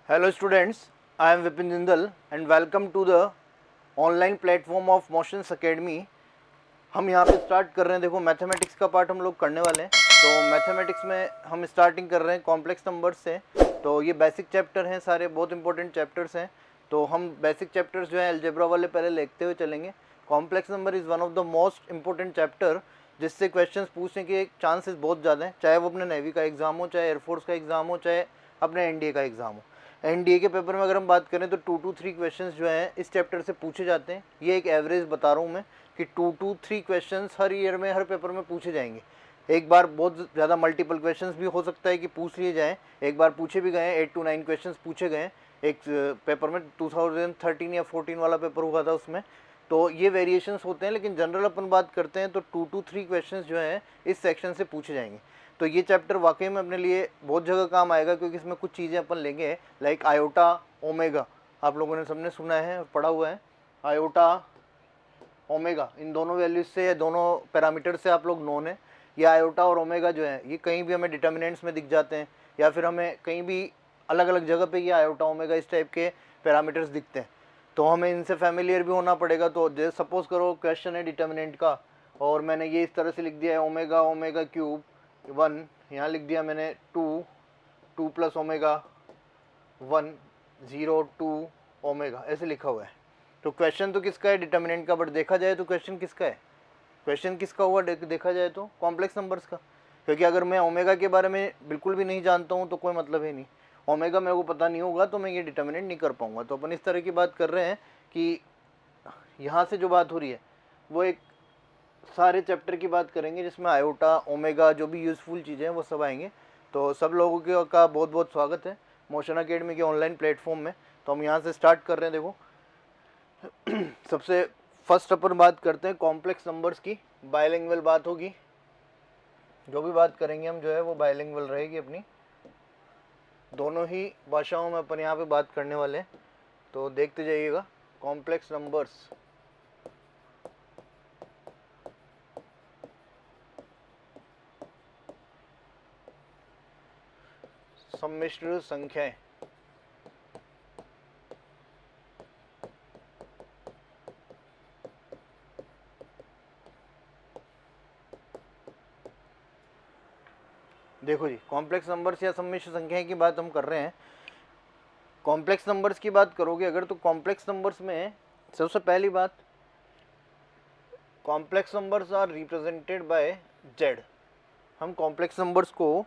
Hello students, I am Vipin Jindal and welcome to the online platform of Motions Academy। हम यहाँ पे start कर रहे हैं। देखो मैथमेटिक्स का पार्ट हम लोग करने वाले हैं। तो मैथमेटिक्स में हम स्टार्टिंग कर रहे हैं कॉम्प्लेक्स नंबर्स से। तो ये बेसिक चैप्टर हैं, सारे बहुत इंपॉर्टेंट चैप्टर्स हैं। तो हम बेसिक चैप्टर्स जो है अलजेब्रा वाले पहले लिखते हुए चलेंगे। Complex number is one of the most important chapter जिससे क्वेश्चंस पूछने के चांसेस बहुत ज़्यादा हैं, चाहे वो अपने नेवी का एग्ज़ाम हो, चाहे एयरफोर्स का एग्ज़ाम हो, चाहे अपने एनडीए का एग्ज़ाम हो। एनडीए के पेपर में अगर हम बात करें तो 2 to 3 क्वेश्चंस जो हैं इस चैप्टर से पूछे जाते हैं। ये एक एवरेज बता रहा हूँ मैं कि 2 to 3 क्वेश्चंस हर ईयर में हर पेपर में पूछे जाएंगे। एक बार बहुत ज़्यादा मल्टीपल क्वेश्चंस भी हो सकता है कि पूछ लिए जाएँ। एक बार पूछे भी गए, 8 to 9 क्वेश्चंस पूछे गए एक पेपर में। 2013 या 14 वाला पेपर हुआ था उसमें। तो ये वेरिएशंस होते हैं, लेकिन जनरल अपन बात करते हैं तो 2 to 3 क्वेश्चंस जो हैं इस सेक्शन से पूछे जाएंगे। तो ये चैप्टर वाकई में अपने लिए बहुत जगह काम आएगा, क्योंकि इसमें कुछ चीज़ें अपन लेंगे लाइक आयोटा, ओमेगा। आप लोगों ने सबने सुना है और पढ़ा हुआ है। आयोटा, ओमेगा, इन दोनों वैल्यूज से या दोनों पैरामीटर से आप लोग नोन है। ये आयोटा और ओमेगा जो है ये कहीं भी हमें डिटर्मिनेंट्स में दिख जाते हैं, या फिर हमें कहीं भी अलग अलग जगह पे ये आयोटा ओमेगा इस टाइप के पैरामीटर्स दिखते हैं। तो हमें इनसे फैमिलियर भी होना पड़ेगा। तो जैसे सपोज करो क्वेश्चन है डिटर्मिनेंट का, और मैंने ये इस तरह से लिख दिया है ओमेगा ओमेगा क्यूब 1, यहाँ लिख दिया मैंने 2 प्लस ओमेगा 1 0 2 ओमेगा, ऐसे लिखा हुआ है। तो क्वेश्चन तो किसका है? डिटर्मिनेंट का। बट देखा जाए तो क्वेश्चन किसका है? क्वेश्चन किसका हुआ देखा जाए तो कॉम्प्लेक्स नंबर्स का। क्योंकि अगर मैं ओमेगा के बारे में बिल्कुल भी नहीं जानता हूँ तो कोई मतलब ही नहीं। ओमेगा मेरे को पता नहीं होगा तो मैं ये डिटर्मिनेंट नहीं कर पाऊंगा। तो अपन इस तरह की बात कर रहे हैं कि यहाँ से जो बात हो रही है वो एक सारे चैप्टर की बात करेंगे जिसमें आयोटा, ओमेगा, जो भी यूज़फुल चीज़ें हैं वो सब आएंगे। तो सब लोगों के का बहुत बहुत स्वागत है मोशन अकेडमी के ऑनलाइन प्लेटफॉर्म में। तो हम यहाँ से स्टार्ट कर रहे हैं। देखो सबसे फर्स्ट अपन बात करते हैं कॉम्प्लेक्स नंबर्स की। बायलिंगुअल बात होगी, जो भी बात करेंगे हम जो है वो बायलिंगुअल रहेगी अपनी। दोनों ही भाषाओं में अपन यहाँ पे बात करने वाले हैं। तो देखते जाइएगा कॉम्प्लेक्स नंबर्स। सम्मिश्र संख्याएं। देखो जी, कॉम्प्लेक्स नंबर्स या सम्मिश्र संख्याएं की बात हम कर रहे हैं। कॉम्प्लेक्स नंबर्स की बात करोगे अगर तो कॉम्प्लेक्स नंबर्स में सबसे पहली बात, complex numbers are represented by Z. हम कॉम्प्लेक्स नंबर्स को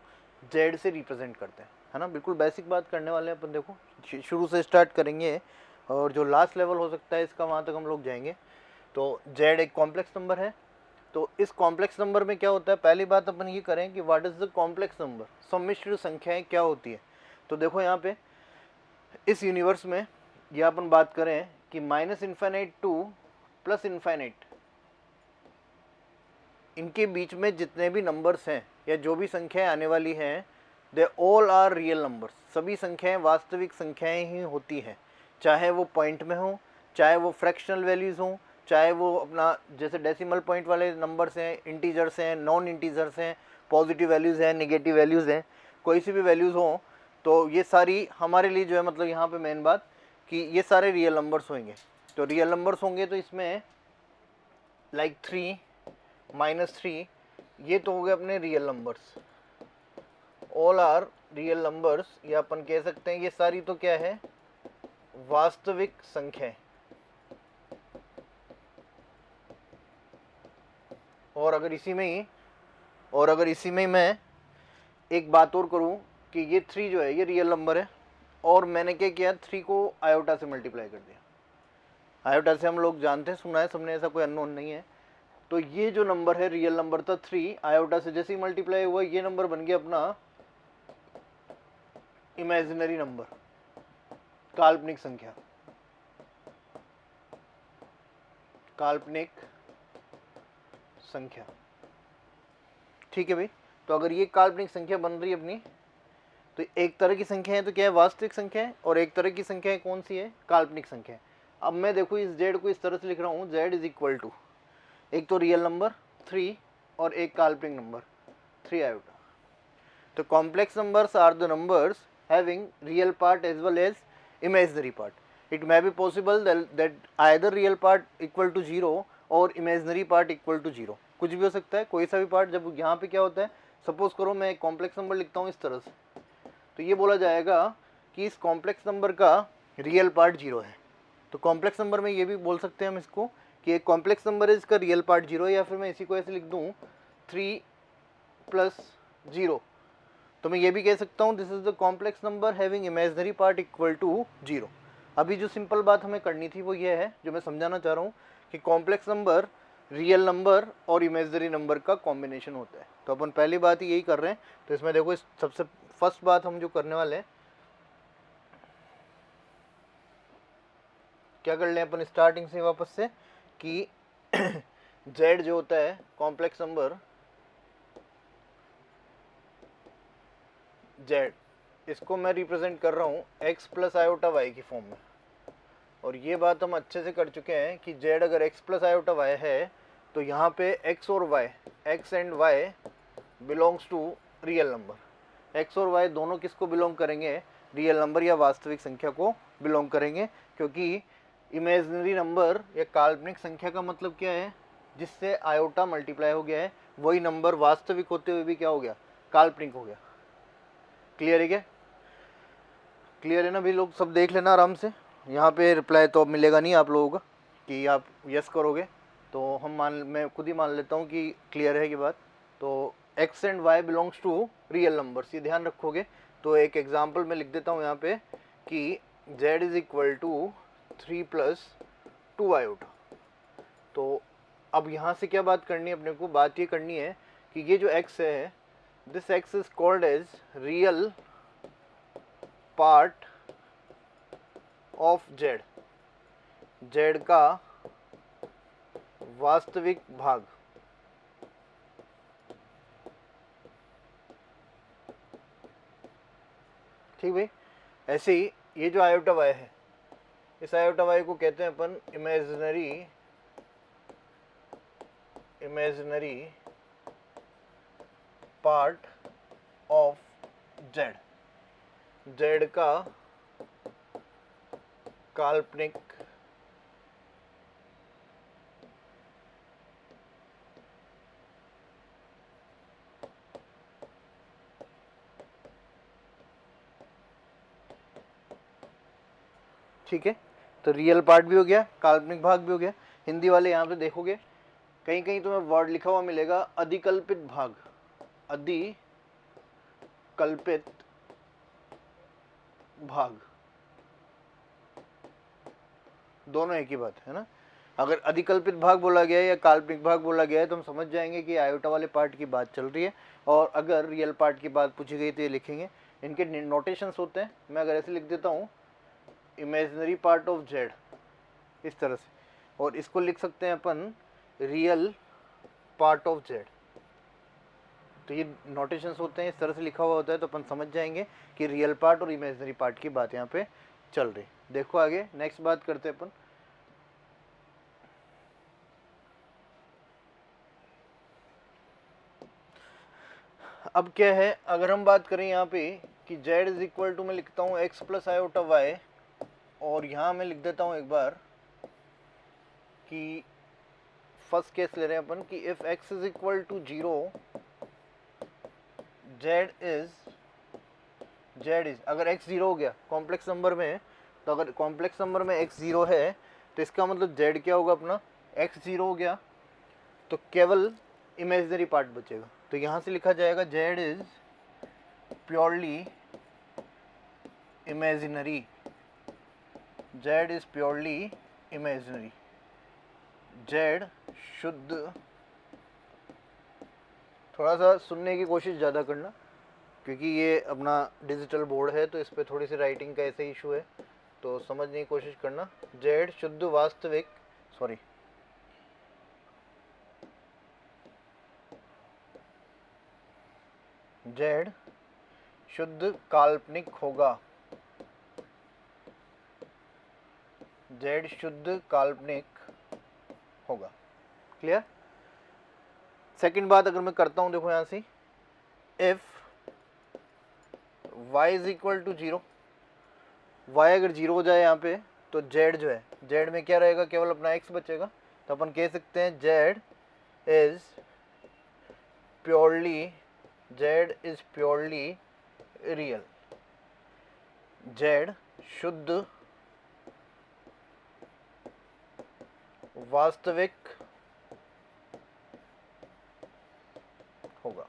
जेड से रिप्रेजेंट करते हैं, है ना। बिल्कुल बेसिक बात करने वाले हैं अपन। देखो शुरू से स्टार्ट करेंगे और जो लास्ट लेवल हो सकता है इसका वहाँ तक हम लोग जाएंगे। तो जेड एक कॉम्प्लेक्स नंबर है। तो इस कॉम्प्लेक्स नंबर में क्या होता है, पहली बात अपन ये करें कि what is the complex number, सम्मिश्र संख्याएं क्या होती है। तो देखो यहाँ पे इस यूनिवर्स में ये अपन बात करें कि -इनफाइनाइट टू प्लस इनफाइनाइट, इनके बीच में जितने भी नंबर्स हैं या जो भी संख्याएं आने वाली हैं, they all are real numbers. सभी संख्याएं वास्तविक संख्याएं ही होती हैं, चाहे वो पॉइंट में हो, चाहे वो फ्रैक्शनल वैल्यूज़ हों, चाहे वो अपना जैसे डेसिमल पॉइंट वाले नंबर्स हैं, इंटीजर्स हैं, नॉन इंटीजर्स हैं, पॉजिटिव वैल्यूज़ हैं, नेगेटिव वैल्यूज़ हैं, कोई सी भी वैल्यूज़ हों। तो ये सारी हमारे लिए जो है मतलब यहाँ पे मेन बात कि ये सारे रियल नंबर्स होंगे। तो रियल नंबर्स होंगे तो इसमें लाइक 3 -3 ये तो हो गए अपने real numbers. All are real numbers, या अपन कह सकते हैं ये सारी तो क्या है, वास्तविक संख्याएं। और अगर इसी में ही मैं एक बात और करूं कि ये 3 जो है ये रियल नंबर है, और मैंने क्या किया, 3 को आयोटा से मल्टीप्लाई कर दिया। आयोटा से हम लोग जानते हैं, सुना है सबने, ऐसा कोई अननोन नहीं है। तो ये जो नंबर है रियल नंबर था 3, आयोटा से जैसे ही मल्टीप्लाई हुआ ये नंबर बन गया अपना इमेजिनरी नंबर, काल्पनिक संख्या, काल्पनिक संख्या। ठीक है भाई। तो अगर ये काल्पनिक संख्या बन रही है अपनी, तो एक तरह की संख्या है तो क्या है, वास्तविक संख्या है, और एक तरह की संख्या है कौन सी है, काल्पनिक संख्या है। अब मैं देखो इस जेड को इस तरह से लिख रहा हूँ, जेड इज इक्वल टू एक तो रियल नंबर 3 और एक काल्पनिक नंबर 3 आयोटा। तो complex numbers are the numbers having real part as well as imaginary part. It may be possible that either real part equal to 0 और imaginary part equal to 0, कुछ भी हो सकता है, कोई सा भी पार्ट. जब यहाँ पे क्या होता है, सपोज करो मैं एक कॉम्प्लेक्स नंबर लिखता हूँ इस तरह से, तो ये बोला जाएगा कि इस कॉम्प्लेक्स नंबर का रियल पार्ट 0 है. तो कॉम्प्लेक्स नंबर में ये भी बोल सकते हैं हम इसको कि एक कॉम्प्लेक्स नंबर है इसका रियल पार्ट 0 है, या फिर मैं इसी को ऐसे लिख दूँ 3 + 0. तो मैं ये भी कह सकता हूँ this is the complex number having imaginary part equal to 0. अभी जो सिंपल बात हमें करनी थी वो ये है, जो मैं समझाना चाह रहा हूँ कि कॉम्प्लेक्स नंबर रियल नंबर और इमेजिनरी नंबर का कॉम्बिनेशन होता है. तो अपन पहली बात ही यही कर रहे हैं. तो इसमें देखो, इस सबसे फर्स्ट बात हम जो करने वाले हैं, क्या कर लें अपन स्टार्टिंग से वापस से कि z जो होता है कॉम्प्लेक्स नंबर z, इसको मैं रिप्रेजेंट कर रहा हूँ x + i/y की फॉर्म में. और ये बात हम अच्छे से कर चुके हैं कि z अगर x + i/y है तो यहाँ पे x और y, x and y belongs to real number. x और y दोनों किसको बिलोंग करेंगे, रियल नंबर या वास्तविक संख्या को बिलोंग करेंगे. क्योंकि इमेजिनरी नंबर या काल्पनिक संख्या का मतलब क्या है, जिससे आयोटा मल्टीप्लाई हो गया है वही नंबर वास्तविक होते हुए भी क्या हो गया, काल्पनिक हो गया. क्लियर है क्या, क्लियर है ना भी लोग, सब देख लेना आराम से. यहाँ पे रिप्लाई तो अब मिलेगा नहीं आप लोगों का कि आप यस करोगे, तो मैं खुद ही मान लेता हूँ कि क्लियर है ये बात. तो x and y belongs to real numbers, ये ध्यान रखोगे. तो एक एग्जांपल मैं लिख देता हूँ यहाँ पे कि z = 3 + 2 आयोटा. तो अब यहाँ से क्या बात करनी है अपने को, बात ये करनी है कि ये जो x है, this x is called as real part of z, z का वास्तविक भाग. ठीक भाई. ऐसे ही ये जो आयोटा y है, इस आयोटा y को कहते हैं अपन imaginary part of z, z का काल्पनिक ठीक है. तो रियल पार्ट भी हो गया, काल्पनिक भाग भी हो गया. हिंदी वाले यहाँ पे देखोगे कहीं कहीं तुम्हें वर्ड लिखा हुआ मिलेगा अधिकल्पित भाग, अधिकल्पित भाग, दोनों एक ही बात है ना. अगर अधिकल्पित भाग बोला गया है या काल्पनिक भाग बोला गया है तो हम समझ जाएंगे कि आयोटा वाले पार्ट की बात चल रही है. और अगर रियल पार्ट की बात पूछी गई तो ये लिखेंगे. इनके नोटेशंस होते हैं, मैं अगर ऐसे लिख देता हूँ इमेजिनरी पार्ट ऑफ z इस तरह से, और इसको लिख सकते हैं अपन रियल पार्ट ऑफ z. तो ये नोटेशंस होते हैं, इस तरह से लिखा हुआ होता है, तो अपन समझ जाएंगे कि रियल पार्ट और इमेजिनरी पार्ट की बात यहाँ पे चल रही. देखो आगे नेक्स्ट बात करते हैं अपन. अब क्या है, अगर हम बात करें यहाँ पे कि z = मैं लिखता हूँ x + i/y, और यहाँ मैं लिख देता हूँ एक बार कि फर्स्ट केस ले रहे हैं अपन कि इफ x = 0 z इज, अगर x 0 हो गया कॉम्प्लेक्स नंबर में, तो अगर कॉम्प्लेक्स नंबर में x 0 है तो इसका मतलब z क्या होगा अपना, x 0 हो गया तो केवल इमेजिनरी पार्ट बचेगा. तो यहाँ से लिखा जाएगा z is purely imaginary, z is purely imaginary, z शुद्ध, थोड़ा सा सुनने की कोशिश ज़्यादा करना क्योंकि ये अपना डिजिटल बोर्ड है तो इस पर थोड़ी सी राइटिंग का ऐसे इशू है, तो समझने की कोशिश करना. z शुद्ध वास्तविक, सॉरी z शुद्ध काल्पनिक होगा, z शुद्ध काल्पनिक होगा. क्लियर. सेकंड बात अगर मैं करता हूं, देखो यहां से if y is equal to 0, y अगर 0 हो जाए यहाँ पे तो z जो है, z में क्या रहेगा, केवल अपना x बचेगा। तो अपन कह सकते हैं z is purely real, z शुद्ध वास्तविक होगा।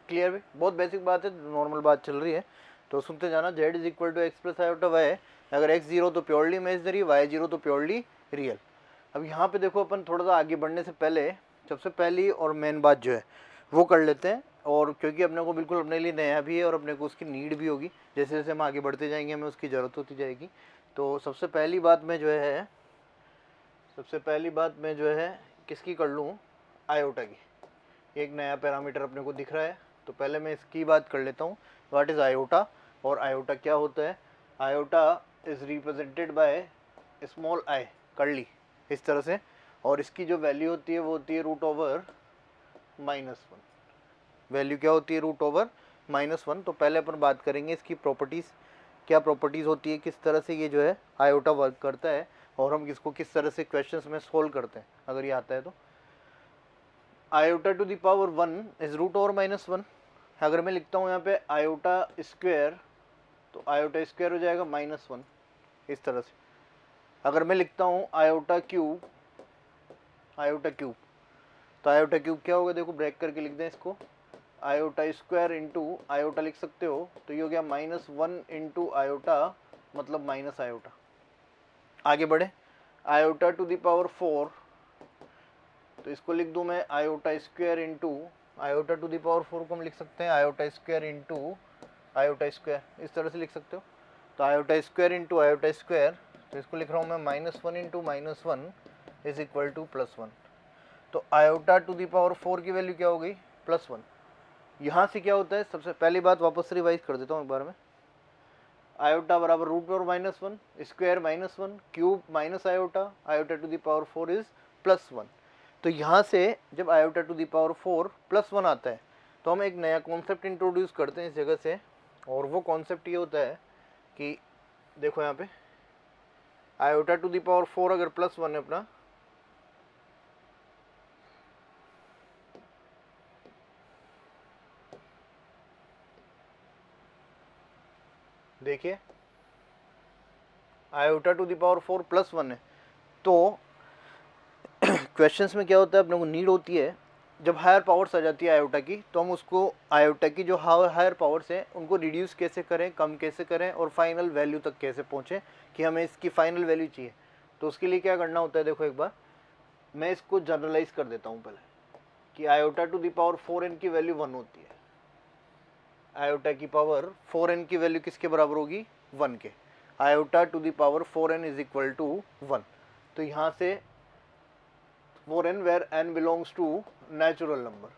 क्लियर भी, बहुत बेसिक बात है, नॉर्मल बात चल रही है, तो सुनते जाना। z is equal to x plus iota y, अगर x 0 तो प्योरली इमेजिनरी, y 0 तो प्योरली रियल। अब यहाँ पे देखो, अपन थोड़ा सा आगे बढ़ने से पहले सबसे पहली और मेन बात जो है वो कर लेते हैं, और क्योंकि अपने को बिल्कुल अपने लिए नया भी है और अपने को उसकी नीड भी होगी, जैसे जैसे हम आगे बढ़ते जाएंगे हमें उसकी ज़रूरत होती जाएगी। तो सबसे पहली बात में जो है किसकी कर लूँ, आयोटा की। एक नया पैरामीटर अपने को दिख रहा है, तो पहले मैं इसकी बात कर लेता हूँ। व्हाट इज़ आयोटा, और आयोटा क्या होता है। Iota is represented by small I, curly, इस तरह से, और इसकी जो वैल्यू होती है वो होती है √(-1). वैल्यू क्या होती है, √(-1). तो पहले अपन बात करेंगे इसकी प्रॉपर्टीज़, क्या प्रॉपर्टीज़ होती है, किस तरह से ये जो है आयोटा वर्क करता है, और हम इसको किस तरह से क्वेश्चंस में सोल्व करते हैं अगर ये आता है तो। Iota to the power 1 is √(-1). अगर मैं लिखता हूँ यहाँ पे आयोटा स्क्वायर, तो आयोटा स्क्वायर हो जाएगा -1, इस तरह से। अगर मैं लिखता हूँ आयोटा क्यूब, तो आयोटा क्यूब क्या होगा, देखो ब्रेक करके लिख दें इसको, आयोटा स्क्वायर इंटू आयोटा लिख सकते हो, तो ये हो गया -1 इंटू आयोटा, मतलब माइनस आयोटा। आगे बढ़े, आयोटा टू द पावर 4, तो इसको लिख दूं मैं iota square into, iota to the power 4 को हम लिख सकते हैं iota square into iota square, इस तरह से लिख सकते हो। तो iota square into iota square, तो इसको लिख रहा हूँ मैं -1 इंटू -1 इज इक्वल टू +1। तो आयोटा टू द पावर 4 की वैल्यू क्या हो गई, +1। यहाँ से क्या होता है, सबसे पहली बात वापस से रिवाइज कर देता हूँ एक बार में। आयोटा बराबर √(-1), square -1, cube minus iota, iota to the power 4 is +1। तो यहाँ से जब आयोटा टू द पावर 4 +1 आता है, तो हम एक नया कॉन्सेप्ट इंट्रोड्यूस करते हैं इस जगह से, और वो कॉन्सेप्ट ये होता है कि देखो यहाँ पे आयोटा टू द पावर 4 अगर +1 है अपना, देखिए आयोटा टू द पावर 4 +1 है, तो क्वेश्चंस में क्या होता है, अपने को नीड होती है जब हायर पावर्स आ जाती है आयोटा की, तो हम उसको आयोटा की जो हायर पावर्स हैं उनको रिड्यूस कैसे करें, कम कैसे करें, और फाइनल वैल्यू तक कैसे पहुँचें कि हमें इसकी फाइनल वैल्यू चाहिए। तो उसके लिए क्या करना होता है, देखो एक बार मैं इसको जनरलाइज कर देता हूँ पहले, कि iota to the power 4n की वैल्यू 1 होती है। आयोटा की पावर 4n की वैल्यू किसके बराबर होगी, 1 के। Iota to the power 4n is equal to 1। तो यहाँ से 4n where n belongs to natural number.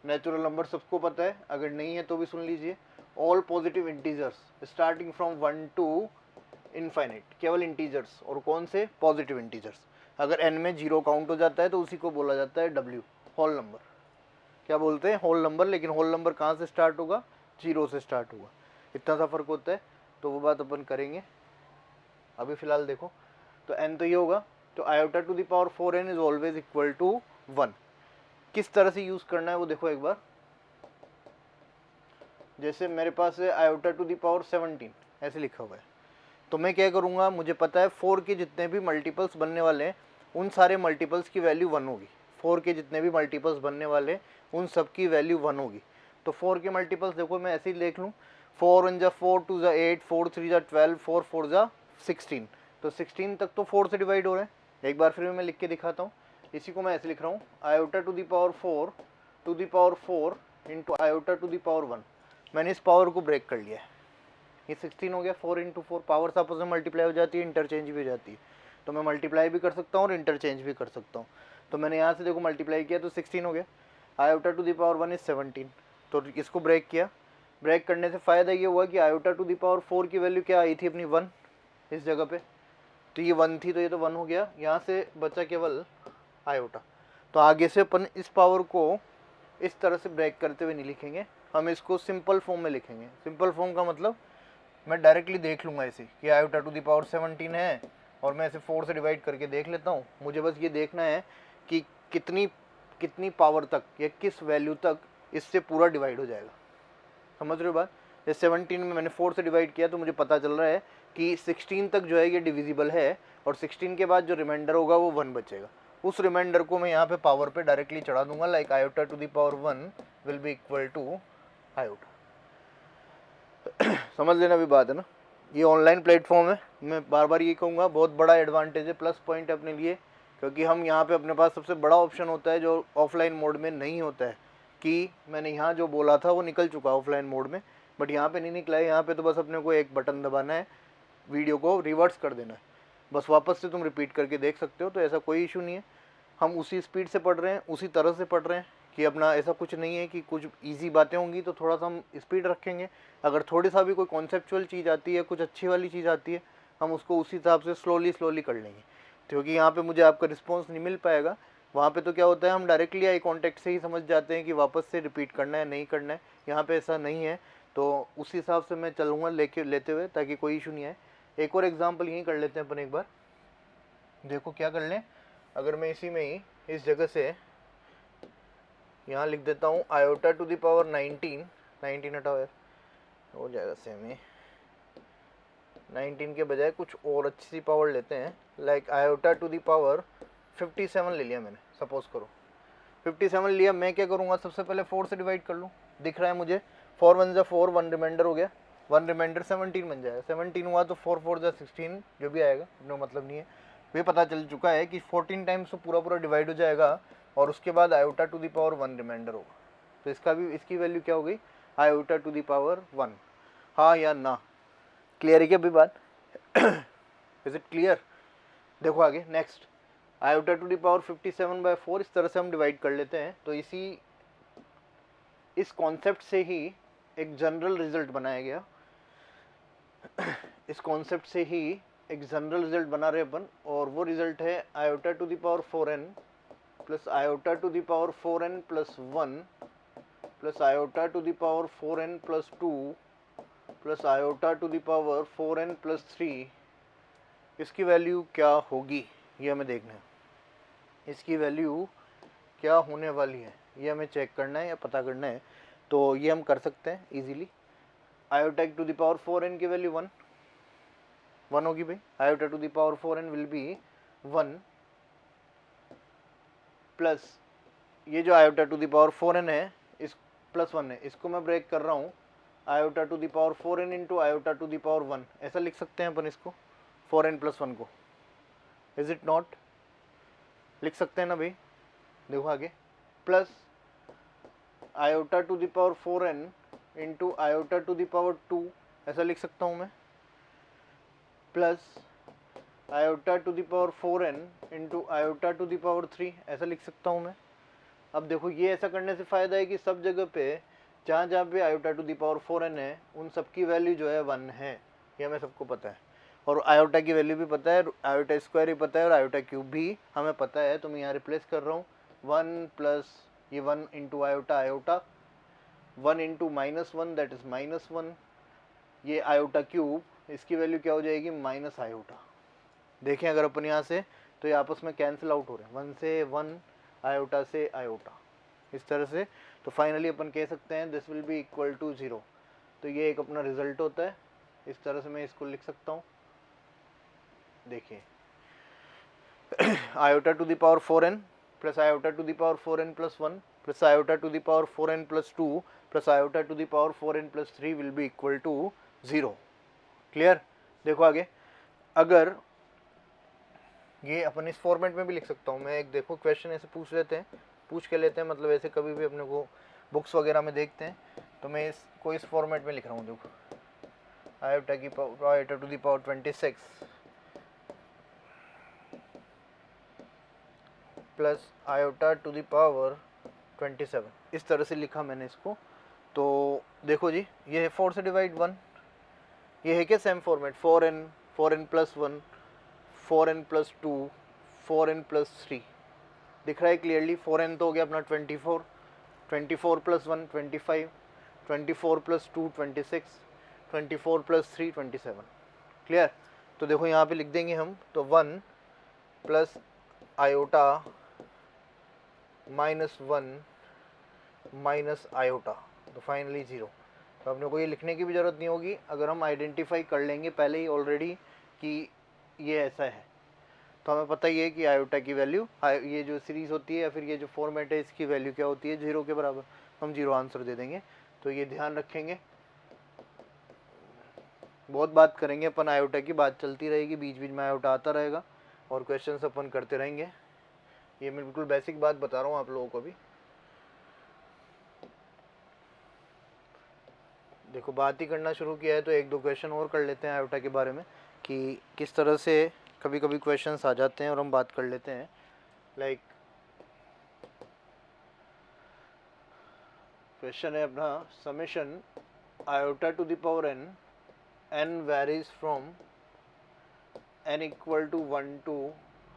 Natural number सबको पता है, अगर नहीं है तो भी सुन लीजिए, all positive integers starting from 1 to infinite, केवल इंटीजर्स, और कौन से, पॉजिटिव इंटीजर्स। अगर n में 0 काउंट हो जाता है तो उसी को बोला जाता है w, होल नंबर। क्या बोलते हैं, होल नंबर, लेकिन होल नंबर कहाँ से स्टार्ट होगा, 0 से स्टार्ट होगा, इतना सा फर्क होता है। तो वो बात अपन करेंगे, अभी फिलहाल देखो, तो n तो ये होगा, तो iota to the power 4n is always equal to 1। किस तरह से यूज करना है वो देखो एक बार, जैसे मेरे पास है आयोटा टू द पावर 17 ऐसे लिखा हुआ है, तो मैं क्या करूँगा, मुझे पता है 4 के जितने भी मल्टीपल्स बनने वाले हैं उन सारे मल्टीपल्स की वैल्यू 1 होगी। 4 के जितने भी मल्टीपल्स बनने वाले उन सब की वैल्यू 1 होगी। तो 4 के मल्टीपल्स देखो मैं ऐसे ही लिख लूँ, 4 1 जा 4, 2 जा 8, 4 3 जा 12, 4 4 जा 16। तो 16 तक तो 4 से डिवाइड हो रहे हैं। एक बार फिर मैं लिख के दिखाता हूँ, इसी को मैं ऐसे लिख रहा हूँ, iota to the power 4 to the power 4 into iota to the power 1। मैंने इस पावर को ब्रेक कर लिया है, ये 16 हो गया। 4 इंटू 4, पावर्स आपस में मल्टीप्लाई हो जाती है, इंटरचेंज भी हो जाती है, तो मैं मल्टीप्लाई भी कर सकता हूँ और इंटरचेंज भी कर सकता हूँ। तो मैंने यहाँ से देखो मल्टीप्लाई किया तो 16 हो गया। Iota to the power 1 is 17, तो इसको ब्रेक किया। ब्रेक करने से फ़ायदा ये हुआ कि आयोटा टू द पावर 4 की वैल्यू क्या आई थी अपनी, 1 इस जगह पे, तो ये 1 थी, तो ये तो 1 हो गया। यहाँ से बचा केवल आयोटा, तो आगे से अपन इस पावर को इस तरह से ब्रेक करते हुए नहीं लिखेंगे, हम इसको सिंपल फॉर्म में लिखेंगे। सिंपल फॉर्म का मतलब मैं डायरेक्टली देख लूँगा इसे कि आयोटा टू द पावर 17 है और मैं इसे 4 से डिवाइड करके देख लेता हूँ। मुझे बस ये देखना है कि कितनी पावर तक या किस वैल्यू तक इससे पूरा डिवाइड हो जाएगा। समझ रहे हो बात? जैसे 17 में मैंने 4 से डिवाइड किया तो मुझे पता चल रहा है कि 16 तक जो है ये डिविजिबल है और 16 के बाद जो रिमाइंडर होगा वो 1 बचेगा। उस रिमाइंडर को मैं यहाँ पे पावर पे डायरेक्टली चढ़ा दूंगा, like iota to the power 1 will be equal to iota. समझ लेना भी बात है ना। ये ऑनलाइन प्लेटफॉर्म है, मैं बार बार ये कहूँगा, बहुत बड़ा एडवांटेज है, प्लस पॉइंट है अपने लिए, क्योंकि हम यहाँ पे अपने पास सबसे बड़ा ऑप्शन होता है जो ऑफलाइन मोड में नहीं होता है, कि मैंने यहाँ जो बोला था वो निकल चुका है ऑफलाइन मोड में, बट यहाँ पे नहीं निकला है। यहाँ पे तो बस अपने को एक बटन दबाना है, वीडियो को रिवर्स कर देना है, बस वापस से तुम रिपीट करके देख सकते हो। तो ऐसा कोई इशू नहीं है, हम उसी स्पीड से पढ़ रहे हैं, उसी तरह से पढ़ रहे हैं कि अपना ऐसा कुछ नहीं है कि कुछ इजी बातें होंगी तो थोड़ा सा हम स्पीड रखेंगे, अगर थोड़ी सा भी कोई कॉन्सेप्चुअल चीज़ आती है, कुछ अच्छी वाली चीज़ आती है, हम उसको उसी हिसाब से स्लोली कर लेंगे। क्योंकि यहाँ पे मुझे आपका रिस्पॉन्स नहीं मिल पाएगा, वहाँ पे तो क्या होता है हम डायरेक्टली आई कॉन्टेक्ट से ही समझ जाते हैं कि वापस से रिपीट करना है नहीं करना है। यहाँ पे ऐसा नहीं है, तो उसी हिसाब से मैं चलूँगा लेते हुए, ताकि कोई इशू नहीं आए। एक और एग्जाम्पल यहीं कर लेते हैं अपन एक बार, देखो क्या कर लें। अगर मैं इसी में ही इस जगह से यहाँ लिख देता हूँ आयोटा टू द पावर 19 हटाओ यार, हो जाएगा सेम ही। 19 के बजाय कुछ और अच्छी सी पावर लेते हैं, like iota to the power 57 ले लिया मैंने, सपोज करो 57 लिया। मैं क्या करूँगा, सबसे पहले 4 से डिवाइड कर लूँ, दिख रहा है मुझे 4 1 जा 4, 1 रिमाइंडर हो गया, 1 रिमाइंडर 17 बन जाएगा। 17 हुआ तो 4 4 जा 16, जो भी आएगा नो मतलब नहीं है, ये पता चल चुका है कि 14 टाइम्स तो पूरा डिवाइड हो जाएगा और उसके बाद iota to the power 1 remainder होगा। तो इसकी वैल्यू क्या हो गई, आयोटा टू द पावर 1। हाँ या ना, क्लियर है क्या अभी बात? Is it clear? देखो आगे next, iota to the power 57/4, इस तरह से हम डिवाइड कर लेते हैं। तो इस कॉन्सेप्ट से ही एक जनरल रिजल्ट बनाया गया, इस कॉन्सेप्ट से ही एक जनरल रिजल्ट बना रहे अपन, और वो रिजल्ट है iota to the power 4n plus iota to the power 4n plus 1 plus iota to the power 4n plus 2 plus iota to the power 4n plus 3। इसकी वैल्यू क्या होगी ये हमें देखना है, इसकी वैल्यू क्या होने वाली है ये हमें चेक करना है या पता करना है। तो ये हम कर सकते हैं easily. Iota to the power 4n की वैल्यू 1 होगी भाई, iota to the power 4n will be 1 plus ये जो iota to the power 4n है, इस प्लस 1 है, इसको मैं ब्रेक कर रहा हूँ, iota to the power 4n into iota to the power 1, ऐसा लिख सकते हैं अपन इसको, 4n प्लस 1 को, इज इट नॉट? लिख सकते हैं ना भाई? देखो आगे, plus iota to the power 4n into iota to the power 2, ऐसा लिख सकता हूँ मैं, plus iota to the power 4n into iota to the power 3, ऐसा लिख सकता हूँ मैं। अब देखो ये ऐसा करने से फ़ायदा है कि सब जगह पे जहाँ जहाँ पे iota to the power 4n है उन सब की वैल्यू जो है 1 है, ये हमें सबको पता है, और आयोटा की वैल्यू भी पता है, आयोटा स्क्वायर भी पता है और आयोटा क्यूब भी हमें पता है। तो मैं यहाँ रिप्लेस कर रहा हूँ 1 प्लस ये 1 into iota, iota 1 into -1 that is -1, ये आयोटा क्यूब, इसकी वैल्यू क्या हो जाएगी, माइनस आयोटा। देखें अगर अपन यहाँ से, तो ये आपस में कैंसिल आउट हो रहे हैं, 1 से 1, आयोटा से आयोटा, इस तरह से। तो फाइनली अपन कह सकते हैं this will be equal to 0। तो ये एक अपना रिजल्ट होता है, इस तरह से मैं इसको लिख सकता हूँ। देखिए iota to the power 4n plus iota to the power 4n plus 1 plus iota to the power 4n plus 2 plus iota to the power 4n plus 3 will be equal to 0। Clear? देखो आगे, अगर ये अपन इस format में भी लिख सकता हूँ मैं, एक देखो क्वेश्चन ऐसे पूछ के लेते हैं, मतलब ऐसे कभी भी अपने को बुक्स वगैरह में देखते हैं, तो मैं इसको इस फॉर्मेट में लिख रहा हूँ। देखो आयोटा की power iota to the power 26 plus iota to the power 27, इस तरह से लिखा मैंने इसको। तो देखो जी, ये है 4 से डिवाइड 1, ये है क्या same format, 4n plus 1, 4n plus 2, 4n plus 3, दिख रहा है क्लियरली। 4n तो हो गया अपना 24, 24 + 1 25, 24 + 2 26, 24 + 3 27। क्लियर? तो देखो यहाँ पे लिख देंगे हम, तो 1 + आयोटा -1 - आयोटा, तो फाइनली 0। तो अपने को ये लिखने की भी ज़रूरत नहीं होगी अगर हम आइडेंटिफाई कर लेंगे पहले ही ऑलरेडी कि ये ऐसा है, तो हमें पता ही है कि आयोटा की वैल्यू, ये जो सीरीज़ होती है या फिर ये जो फॉर्मेट है इसकी वैल्यू क्या होती है, 0 के बराबर। हम 0 आंसर दे देंगे। तो ये ध्यान रखेंगे, बहुत बात करेंगे अपन, आयोटा की बात चलती रहेगी, बीच बीच में आयोटा आता रहेगा और क्वेश्चन अपन करते रहेंगे। ये मैं बिल्कुल बेसिक बात बता रहा हूँ आप लोगों को भी। देखो बात ही करना शुरू किया है तो एक दो क्वेश्चन और कर लेते हैं आयोटा के बारे में कि किस तरह से कभी कभी क्वेश्चंस आ जाते हैं और हम बात कर लेते हैं। लाइक क्वेश्चन है अपना, summation iota to the power n, n varies from n = 1 to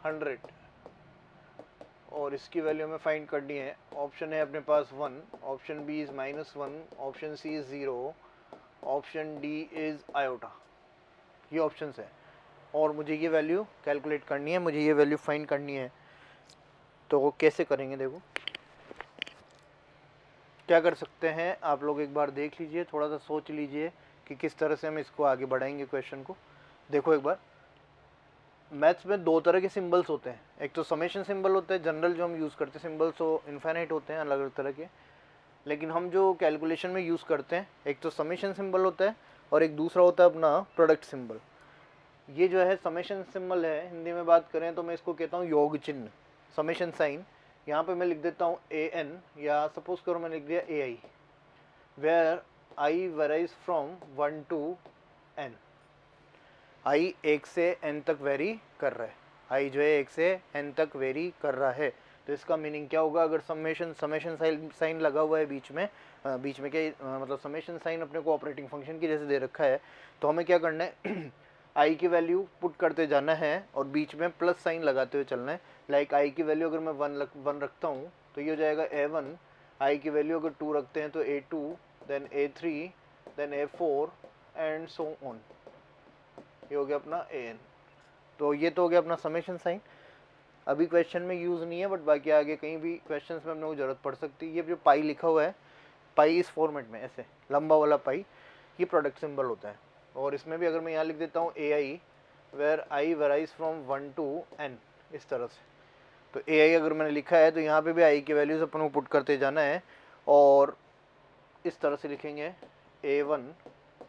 100 और इसकी वैल्यू हमें फाइंड करनी है। ऑप्शन है अपने पास 1, option B is -1, option C is 0, option D is iota. ये ऑप्शंस है और मुझे ये वैल्यू कैलकुलेट करनी है, मुझे ये वैल्यू फाइंड करनी है। तो वो कैसे करेंगे, देखो क्या कर सकते हैं आप लोग, एक बार देख लीजिए, थोड़ा सा सोच लीजिए कि किस तरह से हम इसको आगे बढ़ाएंगे क्वेश्चन को। देखो एक बार, मैथ्स में दो तरह के सिंबल्स होते हैं, एक तो समेशन सिंबल होता है जनरल जो हम यूज़ करते हैं, सिंबल्स तो इन्फाइनाइट होते हैं अलग अलग तरह के, लेकिन हम जो कैलकुलेशन में यूज़ करते हैं एक तो समेशन सिंबल होता है और एक दूसरा होता है अपना प्रोडक्ट सिंबल। ये जो है समेशन सिंबल है, हिंदी में बात करें तो मैं इसको कहता हूँ योग चिन्ह, समेशन साइन। यहाँ पे मैं लिख देता हूँ an, या सपोज करो मैंने लिख दिया ai, where i varies from 1 to n। i 1 से n तक वेरी कर रहा है, i जो है 1 से n तक वेरी कर रहा है। तो इसका मीनिंग क्या होगा, अगर समेशन साइन लगा हुआ है बीच में, बीच में क्या मतलब समेशन साइन अपने को ऑपरेटिंग फंक्शन की जैसे दे रखा है, तो हमें क्या करना है आई की वैल्यू पुट करते जाना है और बीच में प्लस साइन लगाते हुए चलना है। लाइक आई की वैल्यू अगर मैं 1 रखता हूँ तो ये हो जाएगा a1, आई की वैल्यू अगर 2 रखते हैं तो a2, then a3, then a4 and so on. ये हो गया अपना an। तो ये तो हो गया अपना समेशन साइन, अभी क्वेश्चन में यूज़ नहीं है बट बाकी आगे कहीं भी क्वेश्चंस में अपने को ज़रूरत पड़ सकती है। ये जो पाई लिखा हुआ है, पाई इस फॉर्मेट में ऐसे लंबा वाला पाई, ये प्रोडक्ट सिंबल होता है। और इसमें भी अगर मैं यहाँ लिख देता हूँ ai, where i varies from 1 to n, इस तरह से, तो ai अगर मैंने लिखा है तो यहाँ पे भी आई की वैल्यूज अपन को पुट करते जाना है और इस तरह से लिखेंगे a1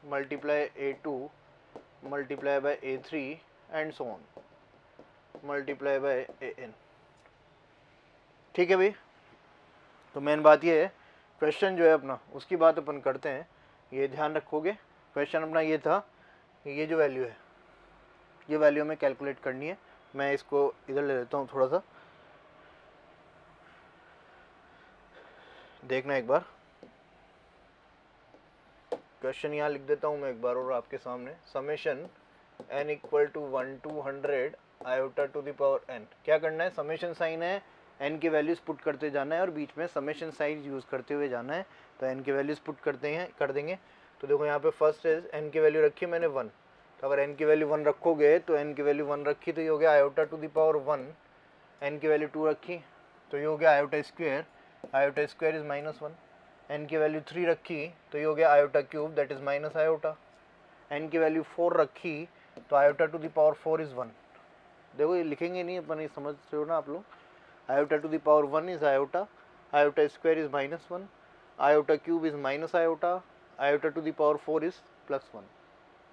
× a2 × a3 and so on × an। ठीक है भाई, तो मेन बात ये है, क्वेश्चन जो है अपना उसकी बात अपन करते हैं, ये ध्यान रखोगे। क्वेश्चन अपना ये था कि ये जो वैल्यू है, ये वैल्यू हमें कैलकुलेट करनी है। मैं इसको इधर ले लेता हूँ, थोड़ा सा देखना एक बार, क्वेश्चन यहाँ लिख देता हूँ मैं एक बार और आपके सामने, summation n = 1 to 100 iota to the power n। क्या करना है, समेशन साइन है, n की वैल्यूज़ पुट करते जाना है और बीच में समेशन साइन यूज़ करते हुए जाना है। तो n की वैल्यूज़ पुट कर देंगे। तो देखो यहाँ पे फर्स्ट है n की वैल्यू रखी है मैंने 1, तो अगर n की वैल्यू 1 रखोगे तो n की वैल्यू 1 रखी तो ये हो गया iota to the power 1, n की वैल्यू 2 रखी तो ये हो गया आयोटा स्क्वायर इज़ -1, n की वैल्यू 3 रखी तो ये हो गया iota cube that is minus iota, n की वैल्यू 4 रखी तो iota to the power 4 is 1। देखो ये लिखेंगे नहीं अपन, ये समझ रहे हो ना आप लोग, iota to the power 1 is iota, iota square is -1, iota cube is minus iota, iota to the power 4 is +1।